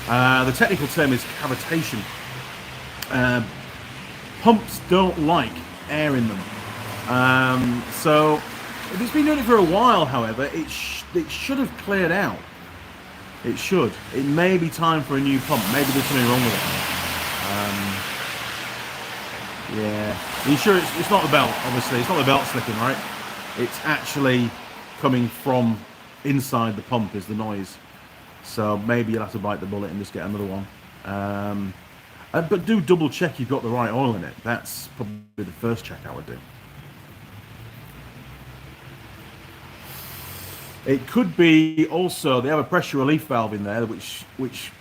Speaker 1: The technical term is cavitation. Pumps don't like air in them. So, if it's been doing it for a while, however, it should have cleared out. It should. It may be time for a new pump. Maybe there's something wrong with it. Yeah. Are you sure it's not the belt, obviously? It's not the belt slipping, right? It's actually coming from inside the pump is the noise. So maybe you'll have to bite the bullet and just get another one. But do double check you've got the right oil in it. That's probably the first check I would do. It could be also, they have a pressure relief valve in there which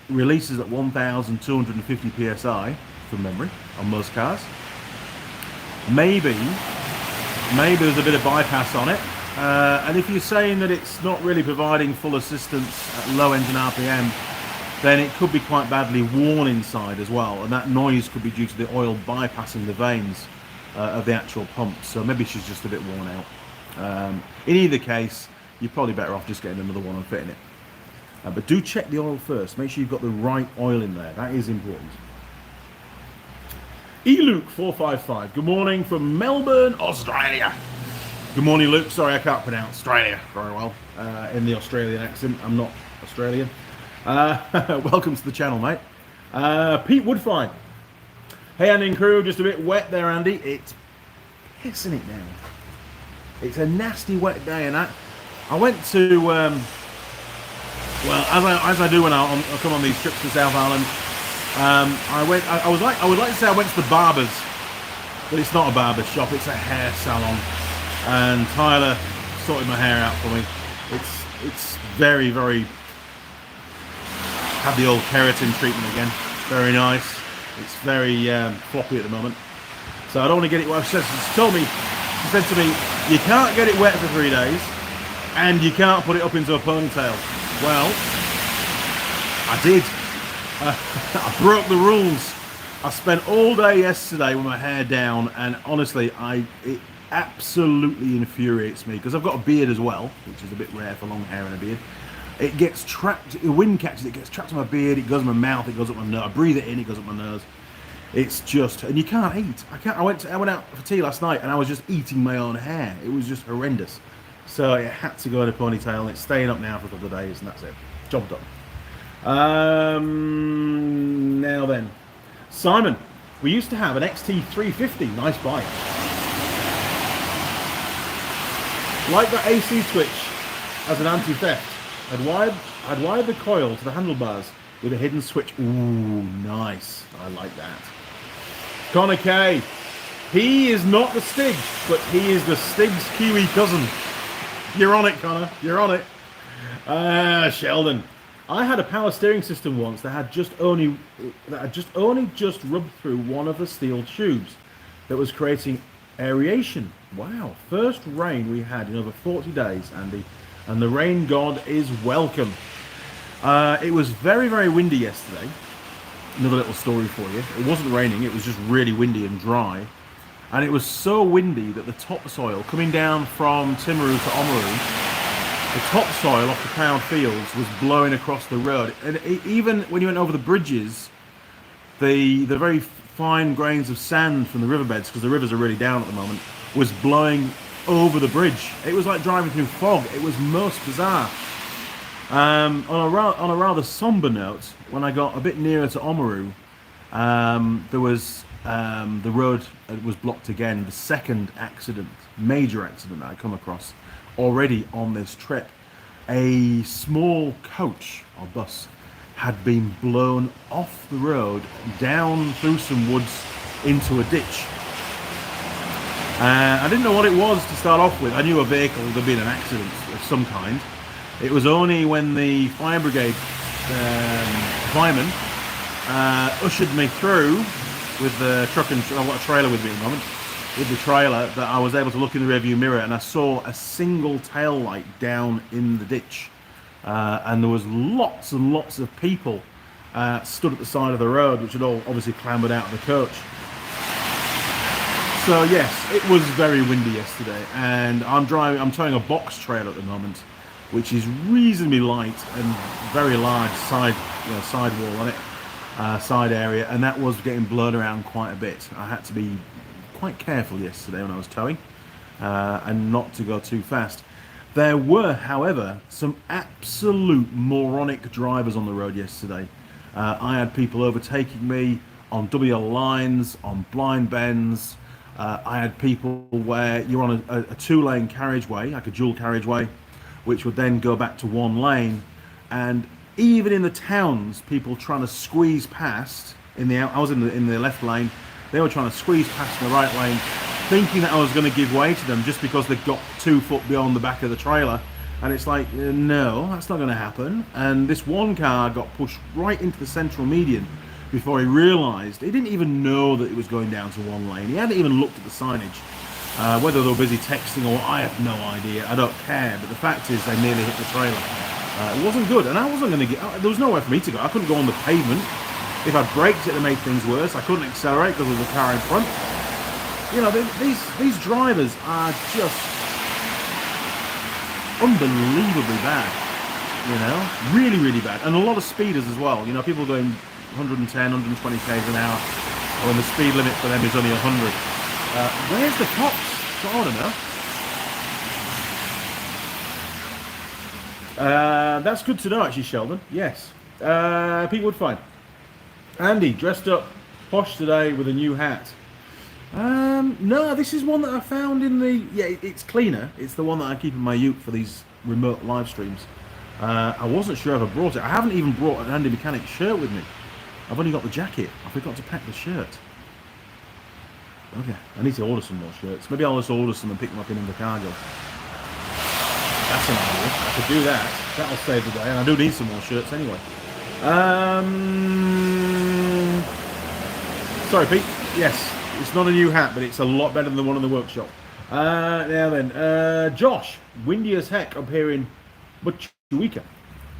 Speaker 1: releases at 1,250 psi from memory on most cars. Maybe there's a bit of bypass on it. And if you're saying that it's not really providing full assistance at low engine RPM, then it could be quite badly worn inside as well. And that noise could be due to the oil bypassing the veins of the actual pump. So maybe she's just a bit worn out. In either case, you're probably better off just getting another one and fitting it. But do check the oil first. Make sure you've got the right oil in there. That is important. Luke455. Good morning from Melbourne, Australia. Good morning, Luke. Sorry, I can't pronounce Australia very well in the Australian accent. I'm not Australian. Welcome to the channel, mate. Pete Woodfine. Hey, Andy and crew. Just a bit wet there, Andy. It's pissing it down. It's a nasty wet day, and I went to well, as I do when I come on these trips to South Island. I would like to say I went to the barber's, but it's not a barber's shop, it's a hair salon. And Tyler sorted my hair out for me. It's very, very, had the old keratin treatment again. Very nice. It's very floppy at the moment. So I don't want to get it, well, she said to me, you can't get it wet for 3 days, and you can't put it up into a ponytail. Well, I did. I broke the rules. I spent all day yesterday with my hair down, and honestly, it absolutely infuriates me because I've got a beard as well, which is a bit rare for long hair and a beard. It gets trapped, the wind catches it, gets trapped in my beard, it goes in my mouth, it goes up my nose, I breathe it in, it goes up my nose. It's just, and you can't eat. I went out for tea last night and I was just eating my own hair. It was just horrendous. So it had to go in a ponytail, and it's staying up now for a couple of days, and that's it. Job done. Now then, Simon, we used to have an XT350, nice bike. Like the AC switch as an anti-theft, I'd wired the coil to the handlebars with a hidden switch. Ooh, nice. I like that. Connor K. He is not the Stig, but he is the Stig's Kiwi cousin. You're on it, Connor. You're on it. Sheldon. I had a power steering system once that had just only rubbed through one of the steel tubes that was creating aeration. Wow. First rain we had in over 40 days, Andy. And the rain god is welcome. It was very, very windy yesterday. Another little story for you. It wasn't raining, it was just really windy and dry. And it was so windy that the topsoil coming down from Timaru to Oamaru, the topsoil off the ploughed fields was blowing across the road. And even when you went over the bridges, the very fine grains of sand from the riverbeds, because the rivers are really down at the moment, was blowing over the bridge. It was like driving through fog. It was most bizarre. On a rather somber note, when I got a bit nearer to Oamaru, there was the road was blocked again. The second accident, major accident that I come across already on this trip. A small coach or bus had been blown off the road, down through some woods into a ditch. I didn't know what it was to start off with. I knew a vehicle, there'd been an accident of some kind. It was only when the fire brigade fireman ushered me through with the truck, and I've got a trailer with me at the moment, with the trailer, that I was able to look in the rearview mirror and I saw a single tail light down in the ditch. And there was lots and lots of people stood at the side of the road, which had all obviously clambered out of the coach. So yes, it was very windy yesterday, and I'm towing a box trailer at the moment, which is reasonably light and very large side wall on it, side area, and that was getting blown around quite a bit. I had to be quite careful yesterday when I was towing, and not to go too fast. There were, however, some absolute moronic drivers on the road yesterday. I had people overtaking me on WL lines, on blind bends. I had people where you're on a two-lane carriageway, like a dual carriageway, which would then go back to one lane. And even in the towns, people trying to squeeze past. I was in the left lane. They were trying to squeeze past in the right lane, thinking that I was going to give way to them just because they got 2 foot beyond the back of the trailer. And it's like, no, that's not going to happen. And this one car got pushed right into the central median before he realised. He didn't even know that it was going down to one lane. He hadn't even looked at the signage. Whether they were busy texting or I have no idea. I don't care. But the fact is, they nearly hit the trailer. It wasn't good, and I wasn't going to get. There was nowhere for me to go. I couldn't go on the pavement. If I braked, it would make things worse. I couldn't accelerate because there was a car in front. You know, these drivers are just unbelievably bad. You know, really, really bad, and a lot of speeders as well. You know, people going 110, 120 k's an hour when the speed limit for them is only 100. Where's the cops? I want to know. That's good to know, actually, Sheldon. Yes. Pete Woodfine. Andy, dressed up posh today with a new hat. No, this is one that I found in the... Yeah, it's cleaner. It's the one that I keep in my ute for these remote live streams. I wasn't sure if I brought it. I haven't even brought an Andy Mechanic shirt with me. I've only got the jacket. I forgot to pack the shirt. Okay, I need to order some more shirts. Maybe I'll just order some and pick them up in Invercargill. That's an idea. I could do that. That'll save the day, and I do need some more shirts anyway. Sorry, Pete. Yes, it's not a new hat, but it's a lot better than the one in the workshop. Now then, Josh, windy as heck up here in Machuica.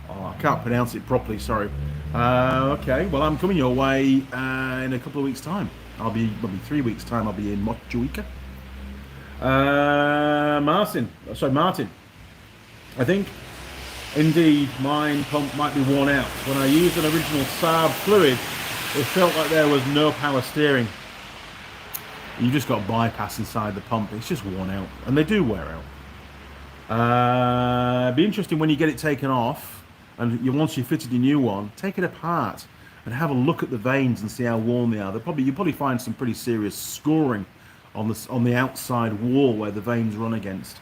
Speaker 1: Oh, I can't pronounce it properly, sorry. Okay, well, I'm coming your way in a couple of weeks' time. Maybe 3 weeks' time, I'll be in Machuica. Martin. I think, indeed, mine pump might be worn out. When I used an original Saab fluid, it felt like there was no power steering. You just got bypass inside the pump. It's just worn out, and they do wear out. It'd be interesting when you get it taken off, and once you've fitted your new one, take it apart and have a look at the veins and see how worn they are. You'll probably find some pretty serious scoring on the outside wall where the veins run against.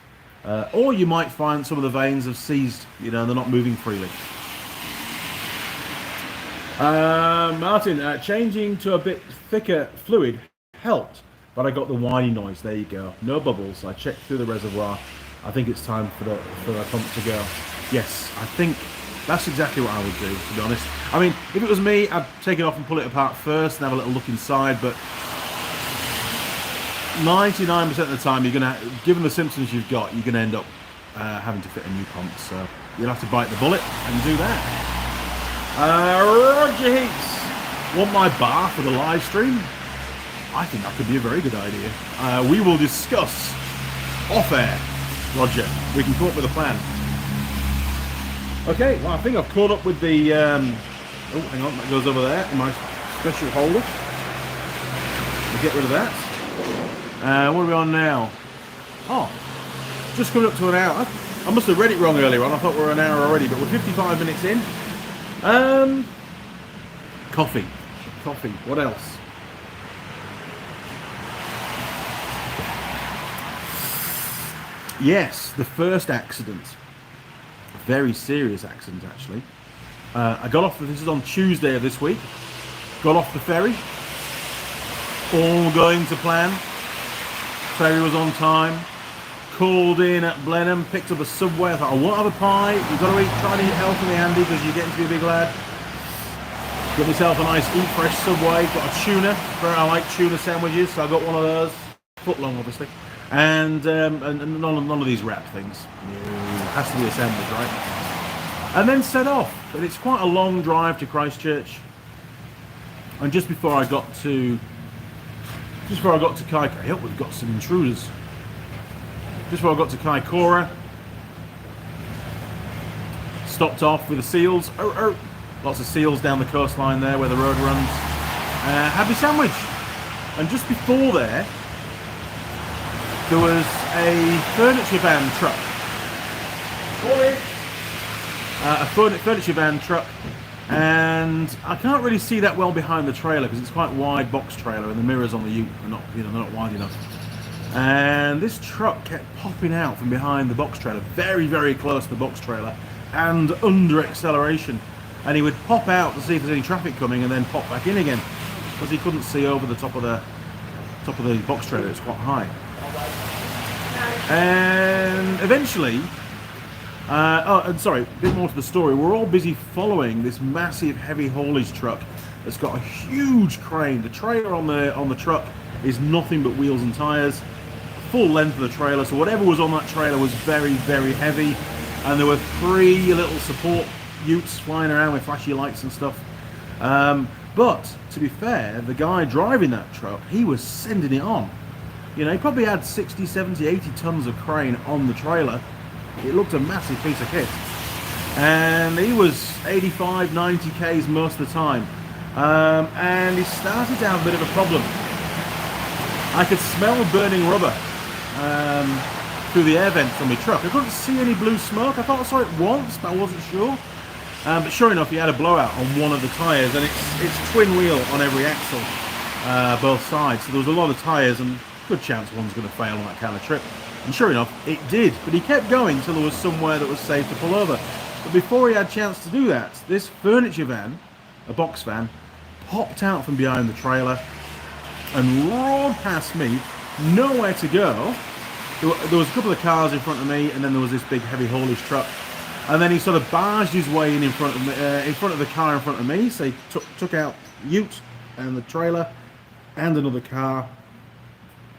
Speaker 1: Or you might find some of the veins have seized, you know, they're not moving freely. Martin, changing to a bit thicker fluid helped, but I got the whiny noise. There you go. No bubbles. I checked through the reservoir. I think it's time for the pump to go. Yes, I think that's exactly what I would do, to be honest. I mean, if it was me, I'd take it off and pull it apart first and have a little look inside, but 99% of the time, given the symptoms you've got, you're going to end up having to fit a new pump. So you'll have to bite the bullet and do that. Roger Heats, want my bar for the live stream? I think that could be a very good idea. We will discuss off air, Roger. We can come up with a plan. Okay, well, I think I've caught up with the... oh, hang on, that goes over there in my special holder. We'll get rid of that. What are we on now? Oh, just coming up to an hour. I must have read it wrong earlier on. I thought we were an hour already, but we're 55 minutes in. Coffee. Coffee. What else? Yes, the first accident. A very serious accident, actually. I got off, this is on Tuesday of this week. Got off the ferry. All going to plan. Ferry was on time. Called in at Blenheim, picked up a Subway. I thought, I won't have a pie. You've got to eat, try to eat healthily, Andy, because you're getting to be a big lad. Got myself a nice Eat Fresh Subway. Got a tuna. I like tuna sandwiches, so I got one of those. Foot long, obviously. And none of these wrap things. It has to be a sandwich, right? And then set off. But it's quite a long drive to Christchurch. And just before I got to Kaikoura, I hope we've got some intruders. Just before I got to Kaikoura, stopped off with the seals. Lots of seals down the coastline there where the road runs. Had my sandwich. And just before there was a furniture van truck. A furniture van truck, and I can't really see that well behind the trailer because it's quite a wide box trailer, and the mirrors on the ute are not, they're not wide enough. And this truck kept popping out from behind the box trailer, very, very close to the box trailer, and under acceleration. And he would pop out to see if there's any traffic coming, and then pop back in again because he couldn't see over the top of the box trailer. It's quite high. And eventually, sorry, a bit more to the story. We're all busy following this massive heavy haulage truck that's got a huge crane. The trailer on the truck is nothing but wheels and tires, full length of the trailer. So whatever was on that trailer was very, very heavy. And there were 3 little support utes flying around with flashy lights and stuff. But to be fair, the guy driving that truck, he was sending it on. You know, he probably had 60, 70, 80 tons of crane on the trailer. It looked a massive piece of kit. And he was 85, 90 Ks most of the time. And he started to have a bit of a problem. I could smell burning rubber through the air vents on my truck. I couldn't see any blue smoke. I thought I saw it once, but I wasn't sure. But sure enough, he had a blowout on one of the tyres, and it's twin wheel on every axle, both sides. So there was a lot of tyres, and good chance one's going to fail on that kind of trip. And sure enough, it did. But he kept going till there was somewhere that was safe to pull over. But before he had a chance to do that, this furniture van, a box van, popped out from behind the trailer and roared past me, nowhere to go. There was a couple of cars in front of me, and then there was this big heavy haulage truck. And then he sort of barged his way in front of me, in front of the car in front of me. So he took out ute and the trailer and another car,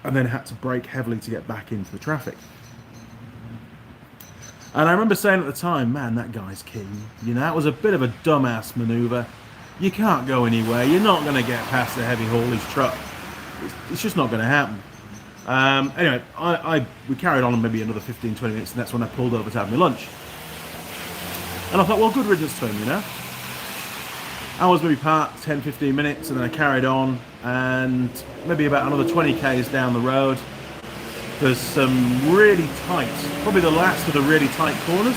Speaker 1: and then had to brake heavily to get back into the traffic. And I remember saying at the time, man, that guy's keen. You know, that was a bit of a dumbass maneuver. You can't go anywhere. You're not going to get past a heavy haulage truck. It's just not going to happen. Anyway, we carried on maybe another 15, 20 minutes, and that's when I pulled over to have my lunch. And I thought, well, good riddance to him, you know. I was maybe parked 10, 15 minutes, and then I carried on, and maybe about another 20 Ks down the road, there's some really tight, probably the last of the really tight corners.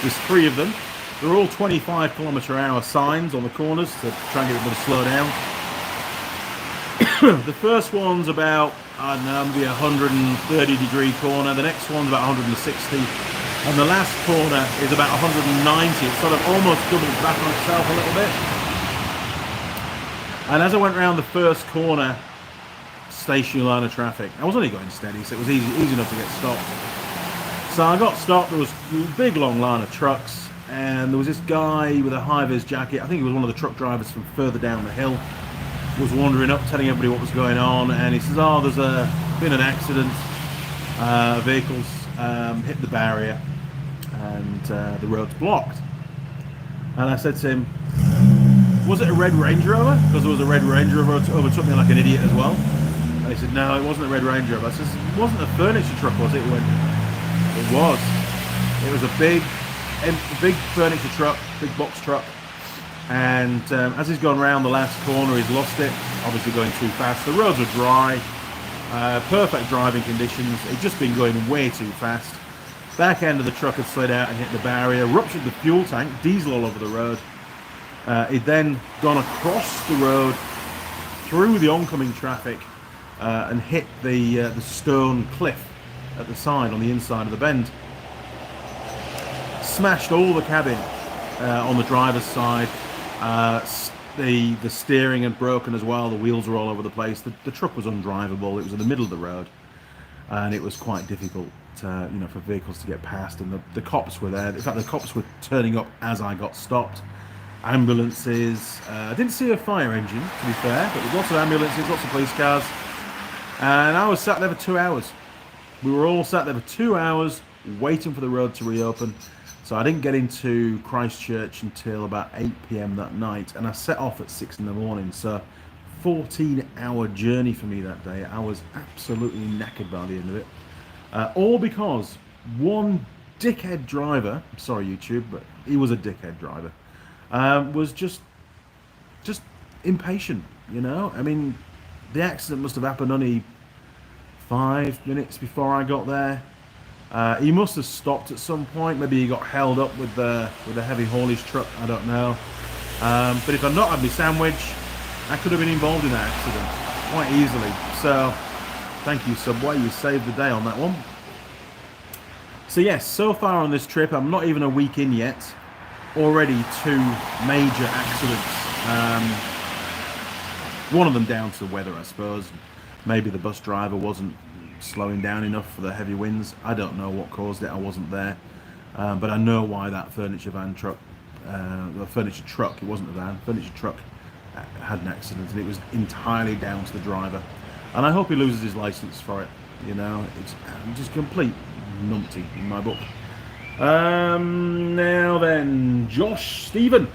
Speaker 1: There's 3 of them. They're all 25 km/h signs on the corners to try and get people to slow down. The first one's about, I don't know, maybe a 130-degree corner. The next one's about 160. And the last corner is about 190. It sort of almost doubles back on itself a little bit. And as I went around the first corner, stationary line of traffic. I was only going steady, so it was easy enough to get stopped. So I got stopped. There was a big long line of trucks, and there was this guy with a high-vis jacket. I think he was one of the truck drivers from further down the hill. Was wandering up, telling everybody what was going on, and he says, "Oh, there's been an accident. Vehicles hit the barrier, and the road's blocked." And I said to him, was it a red Range Rover? Because there was a red Range Rover overtook me like an idiot as well. And he said, no, it wasn't a red Range Rover. I said, it wasn't a furniture truck, was it? He went, it was. It was a big furniture truck, big box truck. And as he's gone round the last corner, he's lost it, obviously going too fast. The roads were dry, perfect driving conditions. He'd just been going way too fast. Back end of the truck had slid out and hit the barrier, ruptured the fuel tank, diesel all over the road. He'd then gone across the road, through the oncoming traffic, and hit the stone cliff at the side, on the inside of the bend. Smashed all the cabin on the driver's side. The steering had broken as well. The wheels were all over the place. The truck was undrivable. It was in the middle of the road, and it was quite difficult, for vehicles to get past. And the cops were there. In fact, the cops were turning up as I got stopped. Ambulances. I didn't see a fire engine, to be fair, but there was lots of ambulances, lots of police cars. And I was sat there for 2 hours. We were all sat there for 2 hours waiting for the road to reopen. So I didn't get into Christchurch until about 8 p.m. that night, and I set off at 6 in the morning. So 14-hour journey for me that day. I was absolutely knackered by the end of it. All because one dickhead driver, I'm sorry YouTube, but he was a dickhead driver, was just impatient, I mean, the accident must have happened only 5 minutes before I got there. He must have stopped at some point. Maybe he got held up with the heavy haulage truck. I don't know. But if I'd not had my sandwich, I could have been involved in that accident quite easily. So, thank you, Subway. You saved the day on that one. So yes, so far on this trip, I'm not even a week in yet. Already 2 major accidents. One of them down to the weather, I suppose. Maybe the bus driver wasn't slowing down enough for the heavy winds. I don't know what caused it. I wasn't there, but I know why that furniture truck, it wasn't a van, furniture truck had an accident, and it was entirely down to the driver. And I hope he loses his license for it. It's just complete numpty in my book. Now then, Josh Stephen,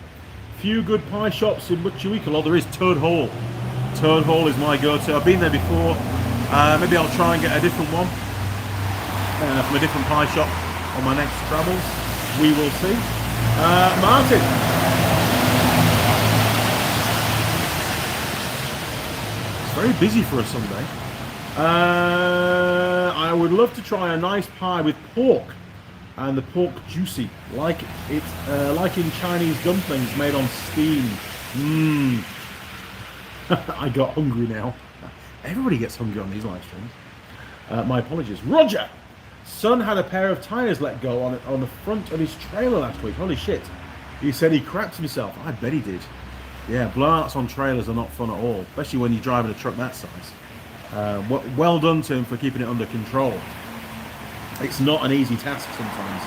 Speaker 1: few good pie shops in Butchewickel. Oh, there is Toad Hall. Toad Hall is my go-to. I've been there before. Maybe I'll try and get a different one from a different pie shop on my next travels. We will see. Martin. It's very busy for a Sunday. I would love to try a nice pie with pork, and the pork juicy, like in Chinese dumplings made on steam. I got hungry now. Everybody gets hungry on these live streams. My apologies. Roger! Son had a pair of tyres let go on the front of his trailer last week. Holy shit. He said he crapped himself. I bet he did. Yeah, blowouts on trailers are not fun at all, especially when you're driving a truck that size. Well done to him for keeping it under control. It's not an easy task sometimes,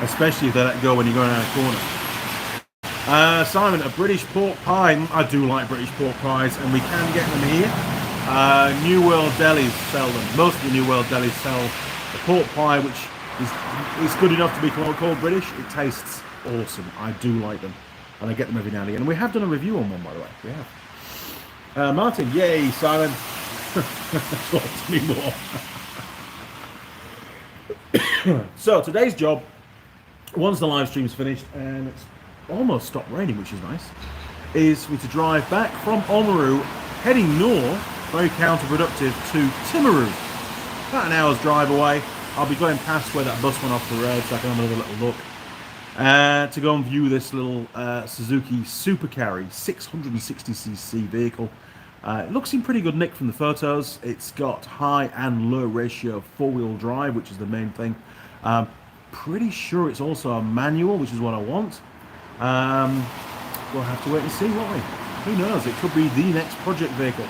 Speaker 1: especially if they let go when you're going around a corner. Simon, a British pork pie. I do like British pork pies, and we can get them here. New World delis sell them. Most of the New World delis sell the pork pie, which is good enough to be called British. It tastes awesome. I do like them, and I get them every now and again. And we have done a review on one, by the way. We have. Martin, yay, Simon. Talk to me more. So today's job, once the live stream's finished and it's almost stopped raining, which is nice, is to drive back from Oamaru, heading north, very counterproductive, to Timaru. About an hour's drive away. I'll be going past where that bus went off the road, so I can have another little look. To go and view this little Suzuki Super Carry 660cc vehicle. It looks in pretty good nick from the photos. It's got high and low ratio 4-wheel drive, which is the main thing. Pretty sure it's also a manual, which is what I want. We'll have to wait and see, won't we? Who knows? It could be the next project vehicle.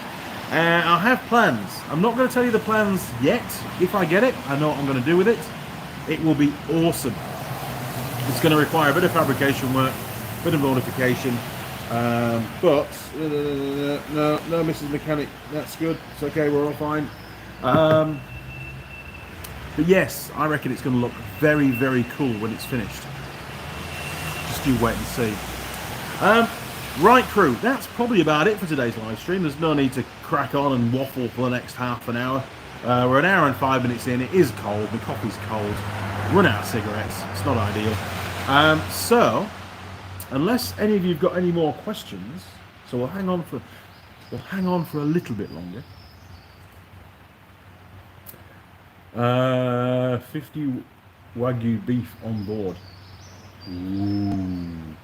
Speaker 1: I have plans. I'm not going to tell you the plans yet. If I get it, I know what I'm going to do with it. It will be awesome. It's going to require a bit of fabrication work, a bit of modification. But no, Mrs. Mechanic, that's good. It's okay, we're all fine. But yes, I reckon it's going to look very, very cool when it's finished. Just you wait and see. Right, crew, that's probably about it for today's live stream. There's no need to crack on and waffle for the next half an hour. We're an hour and 5 minutes in. It is cold. The coffee's cold. Run out of cigarettes. It's not ideal. So, unless any of you've got any more questions, so we'll hang on for a little bit longer. 50 Wagyu beef on board. Ooh.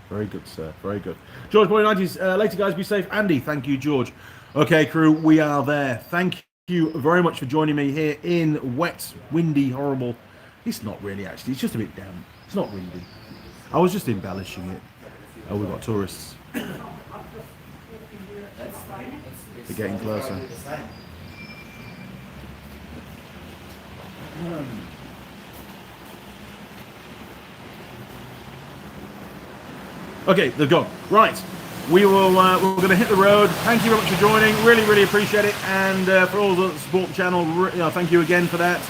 Speaker 1: Very good, sir. Very good. George Boy 90s. Later, guys. Be safe. Andy, thank you, George. Okay, crew, we are there. Thank you very much for joining me here in wet, windy, horrible. It's not really, actually. It's just a bit damp. It's not windy. I was just embellishing it. Oh, we've got tourists. They're getting closer. Okay, they've gone. Right, we're going to hit the road. Thank you very much for joining. Really, really appreciate it. And for all the support the channel, thank you again for that.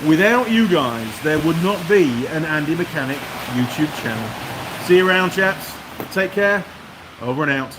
Speaker 1: Without you guys, there would not be an Andy Mechanic YouTube channel. See you around, chaps. Take care. Over and out.